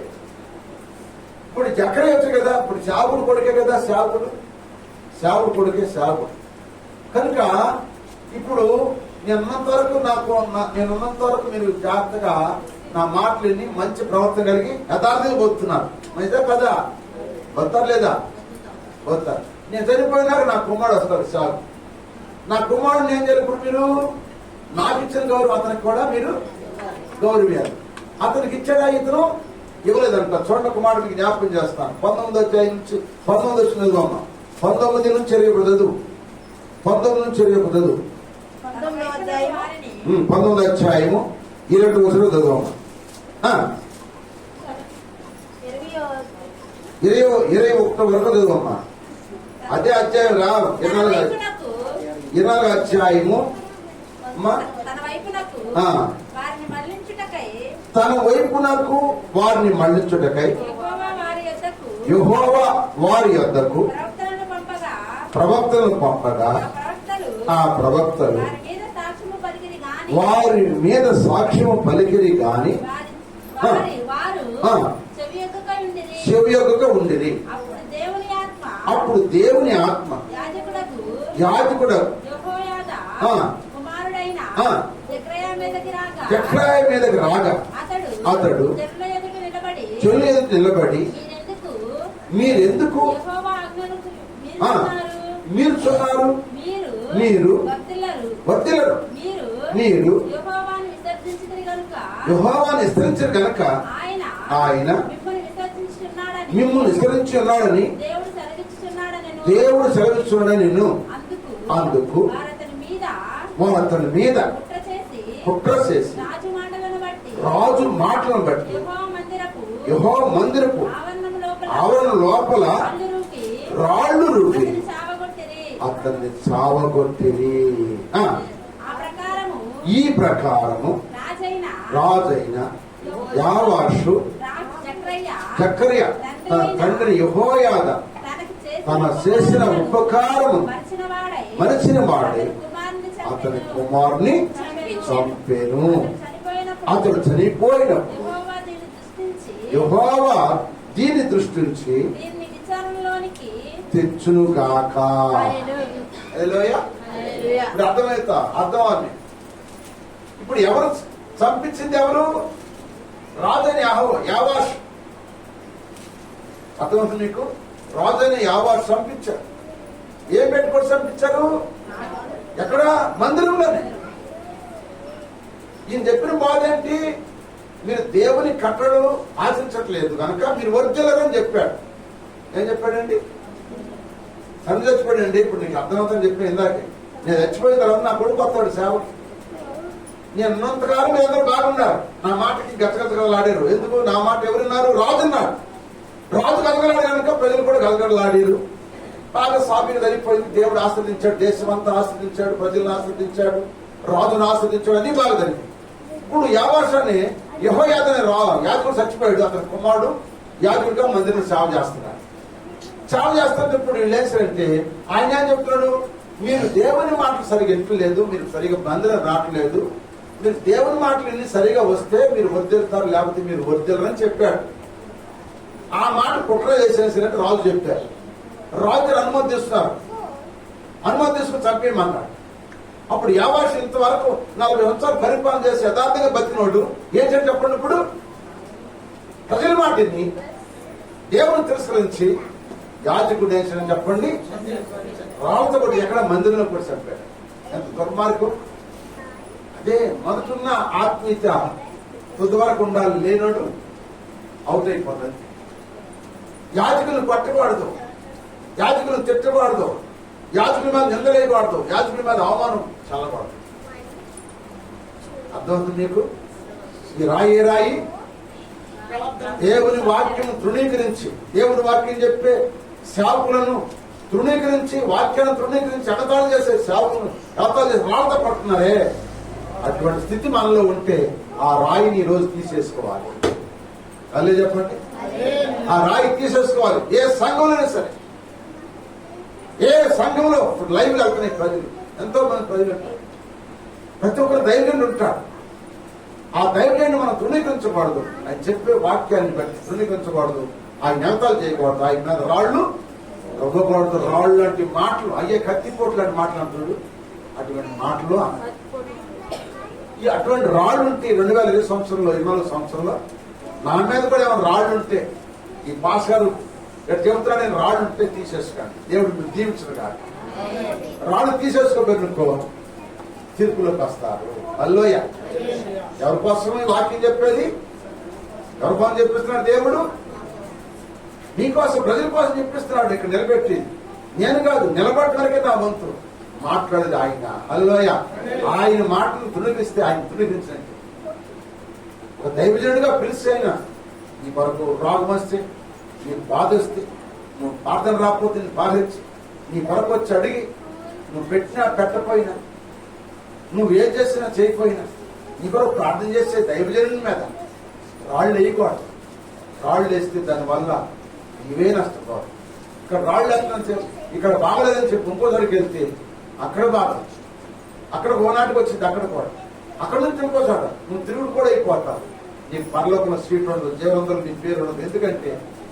ఇప్పుడు జకర్యా వచ్చాడు కదా, ఇప్పుడు శావుడు కొడుకే కదా. శావుడు కొడుకే శావుడు కనుక ఇప్పుడు నేనున్నంత వరకు మీరు జాగ్రత్తగా నా మాటలని మంచి ప్రవర్తన కలిగి యథార్థంగా పోతున్నారు. మంచిదా కదా? వస్తారు లేదా? వస్తారు. నేను చనిపోయినాక నా కుమారుడు వస్తారు. చాలు. నా కుమారుడు ఏం చేయాలి? ఇప్పుడు మీరు నాకు ఇచ్చిన గౌరవం అతనికి కూడా మీరు గౌరవియాలి. అతనికి ఇచ్చాడా? ఇతను ఇవ్వలేదంట. చూడండి, కుమారుడికి జ్ఞాపకం చేస్తాను. 19 అధ్యాయం నుంచి 19 వచ్చి చదువుమా. 19 నుంచి చదువు. 19 నుంచి చదువు. 19 అధ్యాయము 20 వచనం చదువుమా. 21 వరకు చదువుమా. అదే అధ్యాయం 24 అధ్యాయము తన వైపునకు వారిని మళ్లించుటకై యెహోవా వారి యొద్దకు ప్రవక్తలను పంపగా ఆ ప్రవక్తలు వారి మీద సాక్ష్యము పలికిరి గాని చెవియొక్కగా ఉండిరి. అప్పుడు దేవుని ఆత్మ యాజకుడు ఆ. జక్రయా మీదకి రాగా జక్రాయ మీదకి రాగా అతడు జనుల ఎదుట నిలబడి చెల్లి ఎదుట నిలబడి మీరెందుకు యెహోవా ఆజ్ఞను ఆ, మీరుచున్నారు. మీరు మీరు వర్ధిల్లరు మీరు యెహోవాను విసర్జించితిరి గనుక యెహోవాను విస్తరించారు గనక ఆయన మిమ్మల్ని విస్తరించి ఉన్నాడని దేవుడు సెలవిస్తున్నాడని నిన్ను అందుకు వారు అతని మీద కుట్ర చేసి రాజు మాటలను బట్టి యెహోవా మందిరపు ఆవరణ లోపల రాళ్ళు రూపి అతన్ని చావగొట్టిరి. ఈ ప్రకారము రాజైన యావాషు జకర్యా తన తండ్రి యెహోయాద తన చేసిన ఉపకారము మరచిన వాడే అతని కుమారుని చంపెను. అతడు చనిపోయినప్పుడు యెహోవా దీని దృష్టించి తెచ్చునుగాక. హల్లెలూయా. ఇప్పుడు అర్థమవుతా అర్థం. ఇప్పుడు ఎవరు చంపించింది? ఎవరు? రాజని యావాష్. అర్థమవుతుంది మీకు? రాజని యావాష్ చంపించారు. ఏం పెట్టుకొని చంపించారు? ఎక్కడ? మందిరంలోనే. ఈయన చెప్పిన బాధ ఏంటి? మీరు దేవుని కట్టడలు ఆశించట్లేదు కనుక మీరు వర్ధిల్లరని చెప్పాడు. ఏం చెప్పాడండి? తండ్రి చచ్చిపోయాడండి. ఇప్పుడు నీకు అర్థమవుతుందని చెప్పిన ఇందాకే, నేను చచ్చిపోయిన తర్వాత నా కొడుకు వస్తాడు సేవకి. నేను ఉన్నంతకాలం మీరు అందరూ బాగున్నారు. నా మాటకి గతగతగలాడారు. ఎందుకు? నా మాట ఎవరున్నారు? రాజున్నారు. రాజు గలగలాడు కనుక ప్రజలు కూడా గలగలలాడారు. బాగా సాబీలు జరిగిపోయింది. దేవుడు ఆస్వాదించాడు, దేశం అంతా ఆస్వాదించాడు, ప్రజలను ఆస్వాదించాడు, రాజును ఆస్వాదించాడు. అన్ని బాగా జరిగింది. ఇప్పుడు యావాషాన్ని యెహోయాదని యాజకుడు చచ్చిపోయాడు. అతని కుమారుడు యాజకుడిగా మందిరం సేవ చేస్తున్నాడు. సేవ చేస్తున్నప్పుడు ఇప్పుడు వీళ్ళు ఏంటంటే ఆయన ఏం చెప్తున్నాడు? మీరు దేవుని మాటలు సరిగా వింటలేదు, మీరు సరిగా మందిరం రావట్లేదు. మీరు దేవుని మాటలు విని సరిగా వస్తే మీరు వర్ధిల్లుతారు, లేకపోతే మీరు వర్ధిల్లరని చెప్పాడు. ఆ మాట కుట్ర చేసేసినట్టు రాజు చెప్పారు. రాజు అనుమతి తీసుకున్నారు. అనుమతి తీసుకుని చంపేయమన్నాడు. అప్పుడు యావాషు ఇంతవరకు 40 సంవత్సరాలు పరిపాలన చేసి యథార్థంగా బతికినోడు ఏం చేసి చెప్పండి? ఇప్పుడు ప్రజల మాటిని దేవుని తిరస్కరించి యాజకుడు ఏం చేయని చెప్పండి? రాళ్ళతో కూడా ఎక్కడ మందిరంలో కూడా చంపాడు. ఎంత దుర్మార్గం! అదే మొదటున్న ఆత్మీయత తుది వరకు ఉండాలి. లేనోడు అవుట్ అయిపోతుంది. యాజకులను పట్టకూడదు, యాజకులను తిట్టకూడదు, యాజకుల మీద నిందలేయకూడదు, యాజకుల మీద అవమానం చల్లకూడదు. అర్థమవుతుంది మీకు? ఈ రాయి ఏ రాయి? దేవుని వాక్యం తృణీకరించి, దేవుని వాక్యం చెప్పే సేవకులను తృణీకరించి, వాక్యాన్ని తృణీకరించి ఎగతాళి చేసే సేవకులను ఎగతాళి చేసి రాళ్ళతో పడుతున్నారే. అటువంటి స్థితి మనలో ఉంటే ఆ రాయిని ఈ రోజు తీసేసుకోవాలి. అల్లే చెప్పండి. ఆ రాయి తీసేసుకోవాలి. ఏ సంఘంలోనే సరే, ఏ సంఘంలో లైవ్ వెళ్తున్నాయి ప్రజలు, ఎంతో మంది ప్రజలు, ప్రతి ఒక్కరు ధైర్యంగా ఉంటారు. ఆ ధైర్యాన్ని మనం తృణీకరించకూడదు. ఆయన చెప్పే వాక్యాన్ని బట్టి తృణీకరించకూడదు. ఆయన నెలతాలు చేయకూడదు. ఆయన మీద రాళ్ళు రొగ్గకూడదు. రాళ్ళు లాంటి మాటలు, అయ్యే కత్తిపోటు లాంటి మాటలు అంటున్నాడు. అటువంటి మాటలు అటువంటి రాళ్ళు ఉంటే 2020 సంవత్సరంలో 24 సంవత్సరంలో నా మీద కూడా ఏమైనా రాళ్ళు ఉంటే ఈ పాస్ గారు ఇక్కడ చెబుతున్నా, నేను రాళ్ళు ఉంటే తీసేసుకోండి. దేవుడు మీరు దీవించడు కాదు. రాళ్ళు తీసేసుకోబెట్టుకో తీర్పులోకి వస్తారు. హల్లెలూయా. ఎవరి కోసం ఈ వాక్యం చెప్పేది? ఎవరి కోసం చెప్పిస్తున్నాడు? దేవుడు మీకోసం, ప్రజల కోసం చెప్పిస్తున్నాడు. ఇక్కడ నిలబెట్టి నేను కాదు, నిలబడిన వరకే నా వంతు. మాట్లాడేది ఆయన. హల్లెలూయా. ఆయన మాటను తృణీకరిస్తే ఆయన తృణీకరించండి. ఒక దైవజనుడిగా పిలిస్తే ఆయన నీ కొరకు రాగం వస్తే, నీకు బాధ వస్తే, నువ్వు ప్రార్థన రాకపోతే నేను బాధించి నీ కొరకు వచ్చి అడిగి నువ్వు పెట్టినా పెట్టకపోయినా, నువ్వు ఏం చేసినా చేయకపోయినా నీ కొరకు ప్రార్థన చేసే దైవజనుడి మీద రాళ్ళు వేయకూడదు. రాళ్ళు వేస్తే దానివల్ల నీవే నష్టపోవాలి. ఇక్కడ రాళ్ళు వేస్తానని చెప్పి, ఇక్కడ బాగలేదని చెప్పి ఇంకోసారికి వెళ్తే అక్కడ బాధ, అక్కడ ఓనాటికి వచ్చింది అక్కడ కూడా, అక్కడ నుంచి ఇంకోసారి నువ్వు తిరుగుడు కూడా అయిపోతావు. నీకు పరలోకంలో సీట్ ఉండదు, జీవంలో నీ పేరు ఉండదు. ఎందుకంటే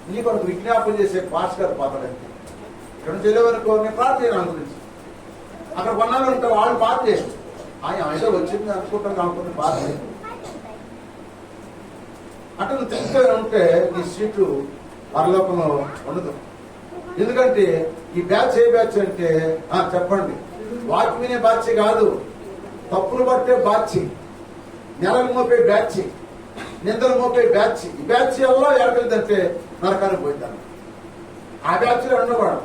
నీ కొరకు విజ్ఞాపన చేసే పాస్ గారు పాతాడంటే ఇక్కడ నుంచి వెళ్ళేవనుకో నేను ప్రార్థన చేయను గురించి. అక్కడ కొన్నాళ్ళు ఉంటే వాళ్ళు బాధ చేసి ఆయన ఏదో వచ్చింది అనుకుంటాం కాకుండా బాధ లేదు. అంటే నువ్వు తింటే ఉంటే నీ సీటు పరలోకంలో ఉండదు. ఎందుకంటే ఈ బ్యాచ్ ఏ బ్యాచ్ అంటే చెప్పండి, వాక్యం వినే బ్యాచ్ కాదు, తప్పులు పట్టే బ్యాచ్, నెలలు మోపే బ్యాచ్, నిందలు మోపే బ్యాచ్. ఈ బ్యాచ్ వల్ల ఎక్కడిదంటే నరకానికి పోయిందాను. ఆ బ్యాచ్ లో ఉండవాడు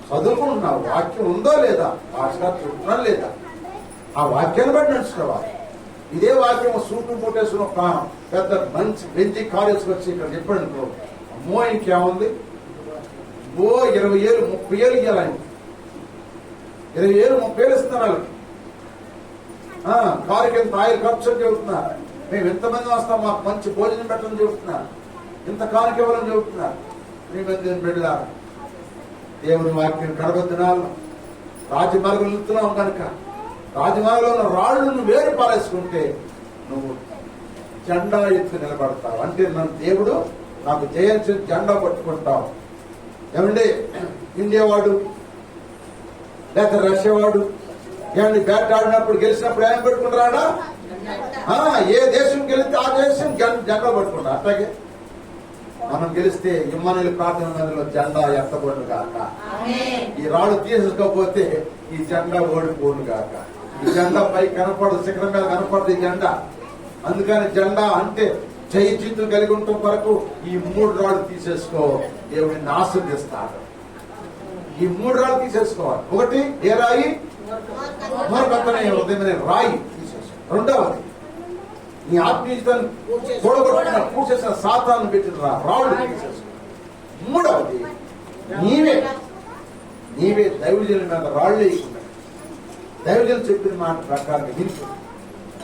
చదువుకుంటున్నావు, వాక్యం ఉందో లేదా, భాషగా చెప్తున్నా లేదా, ఆ వాక్యాన్ని బట్టి నడుచుకోవాలి. ఇదే వాక్యం సూట్లు మూటేసుకుని ఒక పెద్ద మంచి బెంచి కాలేజ్కి వచ్చి ఇక్కడ చెప్పాడు అనుకో, అమ్మో ఇంకేముంది, ఓ 20,000 30,000 ఇవ్వాలి ఆయన, 20,000 30,000 ఇస్తున్నారు వాళ్ళకి. కారు కింద ఆయిల్ ఖర్చు అని చెబుతున్నారు. మేము ఎంతమంది వస్తాం, మాకు మంచి భోజనం పెట్టని చెబుతున్నారు, ఇంత కానుక ఇవ్వాలని చెబుతున్నారు. మేము బిడ్డలారా దేవుని వాక్యం గడప దినాల్లో రాజమార్గం వెళ్తున్నావు కనుక రాజమార్గంలో ఉన్న రాళ్లను వేరు పారేసుకుంటే నువ్వు జెండా ఎత్తుకు నిలబడతావు. అంటే నన్ను దేవుడు నాకు జయించి జెండా పట్టుకుంటావు. ఏమండి, ఇండియా వాడు లేక రష్యా వాడు ఏమండి బ్యాట్ ఆడినప్పుడు గెలిచినప్పుడు ఏం పెట్టుకుంటారా? ఏ దేశం గెలిస్తే ఆ దేశం జెండా పట్టుకుంటా. అట్లాగే మనం గెలిస్తే ఇమ్మనుల ప్రార్థన మందిలో జెండా ఎత్తబడును గాక. ఈ రాళ్ళు తీసుకోకపోతే ఈ జెండా ఓడిపోను గాక. ఈ జెండా పై కనపడదు, శిఖరం మీద కనపడదు ఈ జెండా. అందుకని జెండా అంటే జై జిత్తు కలిగి ఉండటం వరకు ఈ 3 రాళ్ళు తీసేసుకో, దేవుడిని ఆశీర్దిస్తాడు. ఈ 3 రాళ్ళు తీసేసుకోవాలి. ఒకటి ఏ రాయి? మూర్ఖత్వమే హృదయమనే రాయి తీసేసుకో. రెండవది నీ ఆత్మీయతను కూడగొట్టిన పూసేసిన సాతాను పెట్టిన రాళ్ళు తీసేసుకో. మూడవది నీవే దైవజనుల మీద రాళ్ళు వేయకుండా దైవజనులు చెప్పిన మాట ప్రకారం వింటూ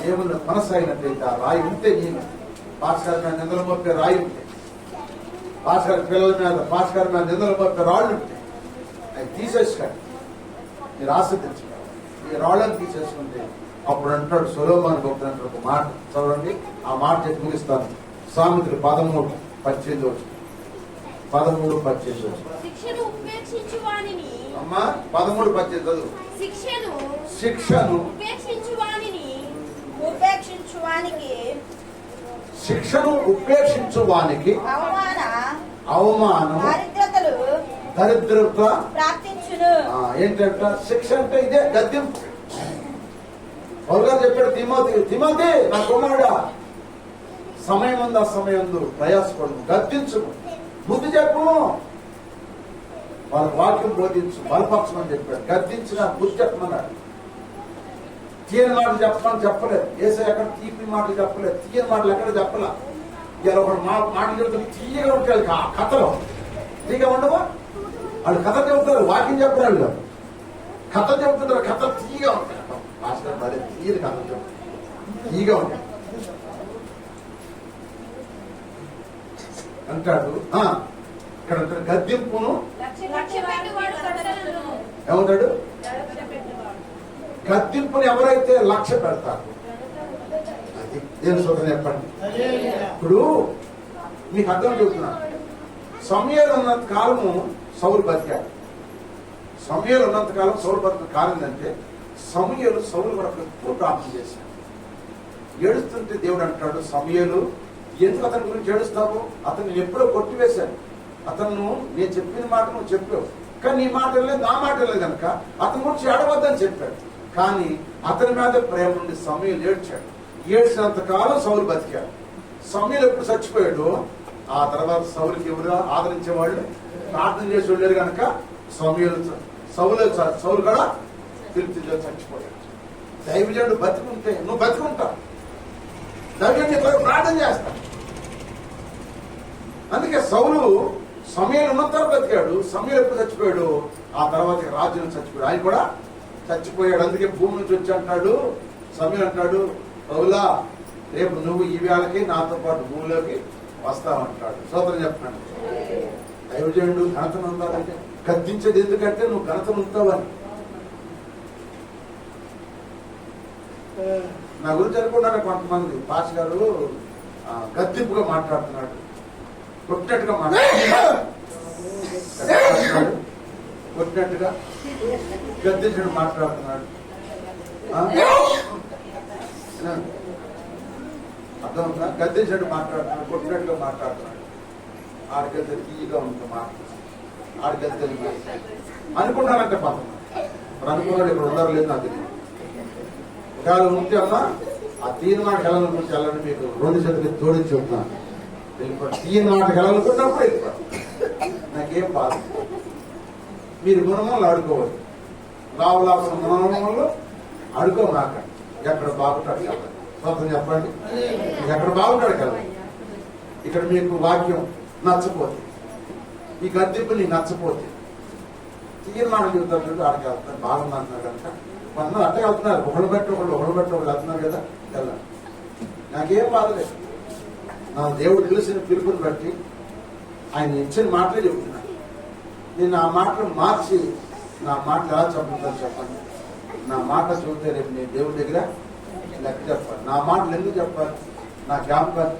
దేవుని మనసు అయినట్లయితే ఆ రాయి ఉంటే నేను భాస్కర్ మీద నిందలు మోపే రాయి ఉంటే, భాస్కర్ పిల్లల మీద భాస్కర్ మీద నిందలు మోపే రాళ్ళు ఉంటే అవి తీసేసుకోండి. మీరు ఆస్వాదించుకోవాలి. ఈ రాళ్ళని తీసేసుకుంటే అప్పుడు అంటాడు సొలొమోను భక్తుడు ఒక మాట చదవండి. ఆ మాట చెప్పి ముగిస్తాను. సామెతలు 13:18 13:18 శిక్షను ఉపేక్షించు వానిని, అమ్మా 13:18 చదువు. శిక్షను ఉపేక్షించు వానికి అవమానం దరిద్రత ప్రార్థించును. ఏంటంట శిక్ష అంటే ఇదే గద్దింపు. పౌలు గారు చెప్పాడు తిమోతి నా కుమారుడా, సమయం ఉంది ఆ సమయం ప్రయాసపడు, గద్దించు, బుద్ధి చెప్పు, వాళ్ళ వాక్యం బోధించు, బలపరచమని చెప్పాడు. గద్దించిన బుద్ధి చెప్పమన్నాడు. తీయని మాటలు చెప్పమని చెప్పలేదు. ఏసై ఎక్కడ తీపి మాటలు చెప్పలేదు, తీయని మాటలు ఎక్కడ చెప్పలే. ఇలా ఒక మాటలు చెప్తారు తీయగా ఉంటాయి. ఆ కథలో తీయగా ఉండవా? వాళ్ళు కథ చెబుతారు, వాక్యం చెప్పారు. వాళ్ళు కథ చెబుతుంటారు, కథ తీయగా ఉంటాయి. భాస్కర్ భార్య తీయని కథ చెబుతారు, తీయగా ఉంటాయి అంటాడు. ఇక్కడ గద్దింపును ఏమంటాడు? గద్దింపుని ఎవరైతే లక్ష్య పెడతారు అది దేని సూత్రం చెప్పండి. ఇప్పుడు మీకు అర్థం చెబుతున్నాను. సమయాలు ఉన్నంత కాలము సౌలు బతికాడు. సమయాలు ఉన్నంత కాలం సౌలు బతికి కాలేదంటే సమయాలు సౌలు వరకు ఎప్పుడు ప్రార్థన చేశాడు. ఏడుస్తుంటే దేవుడు అంటాడు, సమయాలు ఎందుకు అతని గురించి ఏడుస్తావు? అతను ఎప్పుడో కొట్టివేశాను. అతను నేను చెప్పిన మాట నువ్వు చెప్పావు, కానీ నీ మాట లేదు, నా మాట లేదు కనుక అతని గురించి ఏడవద్దని చెప్పాడు. కానీ అతని మీద ప్రేమ నుండి సమయాలు ఏడ్చాడు. ఏడ్చినంత కాలం సౌలు బతికాడు. సమయాలు ఎప్పుడు చచ్చిపోయాడు, ఆ తర్వాత సౌలుకి ఎవరు ఆదరించేవాళ్ళు, ప్రార్థన చేసి వెళ్ళారు కనుక సౌలు కూడా తిరుపతిలో చచ్చిపోయాడు. దైవజనుడు బతికుంటే నువ్వు బతికుంటావు, దైవజనుడు ప్రార్థన చేస్తావు. అందుకే సౌలు సమయాలు ఉన్నంత బతికాడు. సమయం ఎప్పుడు చచ్చిపోయాడు, ఆ తర్వాత రాజును చచ్చిపోయాడు. ఆయన కూడా చచ్చిపోయాడు. అందుకే భూమి నుంచి వచ్చి అంటాడు, సమయం అంటాడు, సౌలా రేపు నువ్వు ఈ వేళకి నాతో పాటు భూమిలోకి వస్తావంటాడు. స్తోత్రం చెప్పండి. దైవజనుడు ఘనతను ఉండాలంటే గద్దించేది ఎందుకంటే నువ్వు ఘనతను ఉంటావని. నా గురించి అనుకున్నారా కొంతమంది, పాస్ గారు గద్దింపుగా మాట్లాడుతున్నాడు, కొట్టినట్టుగా మాట్లాడుతున్నాడు, కొట్టినట్టుగా గద్దించడం మాట్లాడుతున్నాడు. అర్థమవుతుందా? గద్దించినట్టు మాట్లాడుతున్నాడు, కొట్టినట్టుగా మాట్లాడుతున్నాడు. ఆడికెళ్తే తీయగా ఉంటుంది మాట, ఆడికెళ్తే అనుకున్నానంటే పాపం. మరి అనుకున్నాడు ఇక్కడ ఉండరు లేదు నాకు తెలియదు. ఒకవేళ ఉంటే అమ్మా ఆ తీయని మాటకి వెళ్ళాలనుకుంటే వెళ్ళండి, మీకు 2 చేతులు తోడించి చెప్తున్నాను. వెళ్ళిపోయి తీయని మాటకి వెళ్ళాలనుకున్నప్పుడు వెళ్ళిపోయి నాకేం బాధ. మీరు గుణములు ఆడుకోవాలి, లాభలాభం గుణములు ఆడుకోమాక. ఎక్కడ బాగుంటాడు కదా స్వతం చెప్పండి, ఎక్కడ బాగుంటాడు కదా. ఇక్కడ మీకు వాక్యం నచ్చపోతే, ఈ గద్దెంపు నీకు నచ్చపోతే తీయని మాట చెబుతారు, ఆడికి వెళ్తున్నారు బాగుందంటున్నారు కనుక కొంతమంది అట్టే వెళ్తున్నారు. ఒకళ్ళు బట్టి ఒకళ్ళు వెళ్తున్నారు కదా, వెళ్ళాలి. నాకేం బాధ లేదు. నా దేవుడు తెలిసిన పిలుపుని బట్టి ఆయన ఇచ్చిన మాటలే చెబుతున్నాను. నేను ఆ మాటలు మార్చి నా మాటలు ఎలా చెప్తుందని చెప్పండి. నా మాట చూస్తే రేపు నేను దేవుడి దగ్గర లెక్క చెప్పాలి. నా మాటలు ఎందుకు చెప్పాలి? నా జ్ఞాపకాలు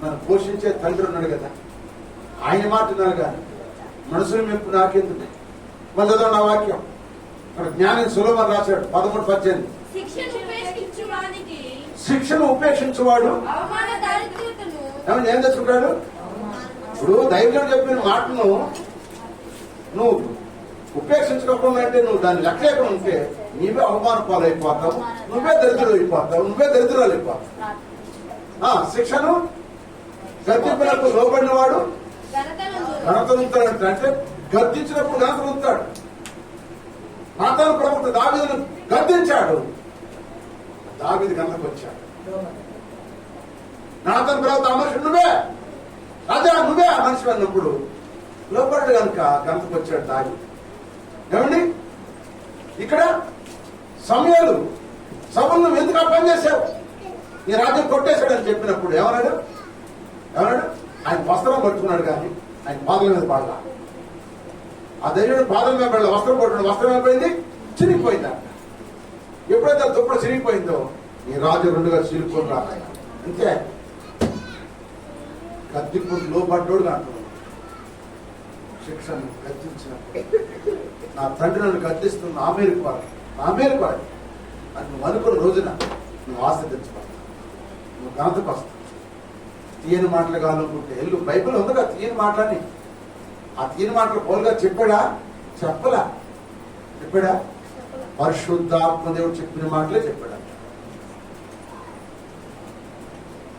నన్ను పోషించే తండ్రి ఉన్నాడు కదా, ఆయన మాట విన్నారు కానీ మనుషుల మెప్పు నాకెందుకు? మొదట నా వాక్యం అక్కడ జ్ఞాని సులభం రాశాడు 13:18. శిక్షను ఉపేక్షించువాడు ఏం తెచ్చుకుంటాడు? ఇప్పుడు దైవం చెప్పిన మాటను నువ్వు ఉపేక్షించకపోయినా అంటే నువ్వు దాన్ని లెక్క లేకుండా ఉంటే నీవే అవమాన పాలైపోతావు, నువ్వే దరిద్రులు అయిపోతావు, నువ్వే దరిద్రాలు అయిపోతావు. శిక్షను గద్దింపులకు లోబడిన వాడు ఘనతనుంటాడంట. అంటే గద్దించినప్పుడు ఘనతనుంటాడు. నాతాను ప్రవక్త దావీదును గద్దించాడు, దావీదు ఘనతకు వచ్చాడు. నాతాను ప్రవక్త ఆ మనిషి నువ్వే రాజా, నువ్వే ఆ మనిషి అన్నప్పుడు లోపడ్డు కనుక ఘనతకు వచ్చాడు దావీదు. ఏమండి ఇక్కడ సమయాలు సభలు నువ్వు ఎందుకు ఆ పని చేశావు? నీ రాజ్యం కొట్టేశాడని చెప్పినప్పుడు ఏమన్నాడు? ఆయన వస్త్రం పట్టుకున్నాడు కానీ ఆయన పాదల మీద పడలా. ఆ దైవుడు పాదల మీద పడలే, వస్త్రం పట్టుకున్నాడు. వస్త్రం ఏమైపోయింది? చిరిగిపోయింది. ఎప్పుడైతే ఆ దుప్పటి చిరిగిపోయిందో ఈ రాజు 2గా చీలుకొని రా. అంతే గద్దింపుడు లోపడ్డోడు అంటున్నాడు. శిక్షను గద్దించినప్పుడు నా తండ్రి నన్ను గద్దిస్తున్న నా మేలు పడాలి అని నువ్వు అనుకున్న రోజున నువ్వు ఆస్వాదించబడతావు, నువ్వు ఘనతకు వస్తావు. తీయని మాటలు కావాలనుకుంటే ఎల్లు. బైబిల్ ఉందిగా తీయని మాటలని. ఆ తీయని మాటలు పోలుగా చెప్పాడా? చెప్పలా. పరిశుద్ధాత్మదేవుడు చెప్పిన మాటలే చెప్పాడు.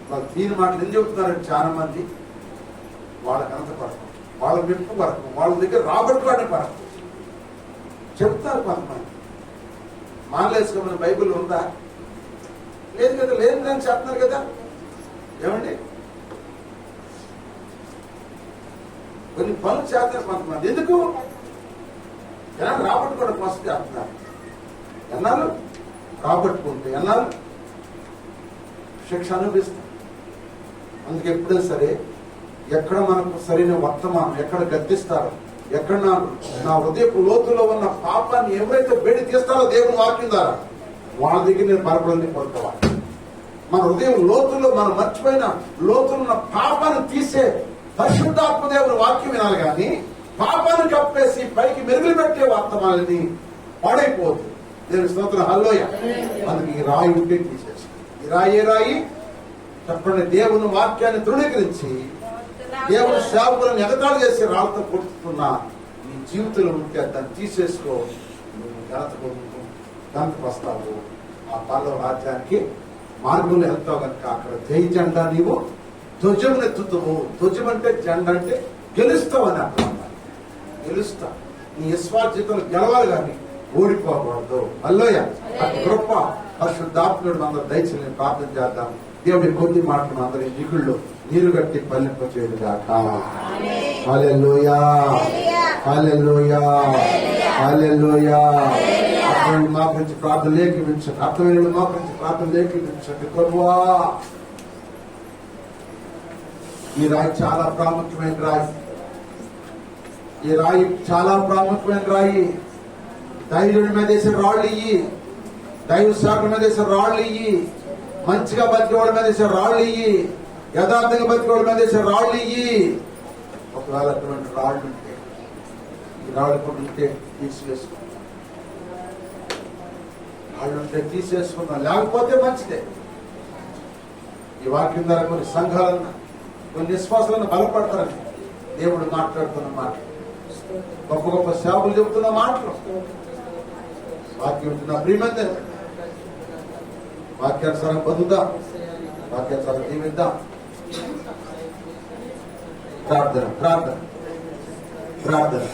వాళ్ళు తీయని మాటలు ఎందుకు చెబుతున్నారంటే చాలా మంది వాళ్ళ ఘనత పడతాం, వాళ్ళ మెప్పు పడతాం, వాళ్ళ దగ్గర రాబట్టుకోవడం పడతాం చెప్తారు. కొంతమంది మానలేసుకోమని బైబిల్ ఉందా? లేదు కదా, లేదని చెప్తున్నారు కదా. ఏమండి కొన్ని పనులు చేస్తారు కొంతమంది. ఎందుకు? ఎన్నాళ్ళు రాబట్టుకోవడం కోసం చేస్తున్నారు. ఎన్నాళ్ళు రాబట్టుకుంటే ఎన్నాళ్ళు శిక్ష అనుభవిస్తారు. అందుకే ఎప్పుడైనా సరే ఎక్కడ మనకు సరైన వర్తమానం, ఎక్కడ గద్దిస్తారో, ఎక్కడ నా హృదయపు లోతులో ఉన్న పాపాన్ని ఎవరైతే బయట తీస్తారో దేవుని వాక్యం ద్వారా వాళ్ళ దగ్గర నేను పరపడని పొందుకోవాలి. మన హృదయం లోతుల్లో మనం మర్చిపోయిన లోతులు ఉన్న పాపాన్ని తీసే పరిశుద్ధాత్మ దేవుని వాక్యం వినాలి కానీ పాపాన్ని కప్పేసి పైకి మెరుగులు పెట్టే వర్తమానాన్ని పాడైపోతుంది. దేవుని స్తోత్రం, హల్లెలూయా. అందుకే ఈ రాయి ఉంటే తీసేసి ఈ రాయి చెప్పండి. దేవుని వాక్యాన్ని తృణీకరించి దేవుని సేవకులను ఎగతాళి చేసి రాళ్ళతో కొట్టుకున్న నీ జీవితంలో ఉంటే దాన్ని తీసేసుకో. నువ్వు ఘనతకు వస్తావు, ఆ పల్లవ రాజ్యానికి మార్గంలో వెళ్తావు కనుక అక్కడ జై జెండా నీవు ధ్వజమునెత్తుతావు. ధ్వజం అంటే జెండా అంటే గెలుస్తావు అని అర్థం. గెలుస్తా, నీ విశ్వాసీతలు గెలవాలి కానీ ఓడిపోకూడదు. హల్లెలూయా. అటు గొప్ప పరిశుద్ధాత్ముడు అందరూ దయచేసి ప్రార్థన చేద్దాం. దేవుడి కొద్ది మాటలు అందరి దిగుళ్ళు నీరు కట్టి పల్లింపచేయుగాక. హల్లెలూయా, హల్లెలూయా, హల్లెలూయా. అర్థమైన మా గురించి ప్రార్థన లేఖించండి, అర్థమైన మా గురించి ప్రార్థన లేఖించండి. ప్రభువా, ఈ రాయి చాలా ప్రాముఖ్యమైన రాయి. ఈ రాయి చాలా ప్రాముఖ్యమైన రాయి. ధైర్యుడి మీద వేసిన రాళ్ళు ఇయ్యి, దైవ శాఖ మీద వేసిన రాళ్ళు ఇయ్యి, మంచిగా బతికేవాళ్ళ మీద వేసిన రాళ్ళు ఇయ్యి, యథార్థంగా బతికేవాళ్ళ మీద వేసిన రాళ్ళు ఇయ్యి. ఒకవేళ అటువంటి రాళ్ళు ఉంటే ఈ రాళ్ళు కూడా ఉంటే తీసివేసుకో. వాళ్ళుంటే తీసేసుకున్నాం, లేకపోతే మంచిదే. ఈ వాక్యం ద్వారా కొన్ని సంఘాలను, కొన్ని విశ్వాసాలను బలపడతారని దేవుడు మాట్లాడుతున్న మాటలు, గొప్ప గొప్ప సేవలు చెబుతున్న మాటలు. వాక్యం ఉంటున్న ప్రియమంది వాక్యానుసారం బతుకుదాం, వాక్యానుసారం జీవిద్దాం. ప్రార్థన ప్రార్థన ప్రార్థన.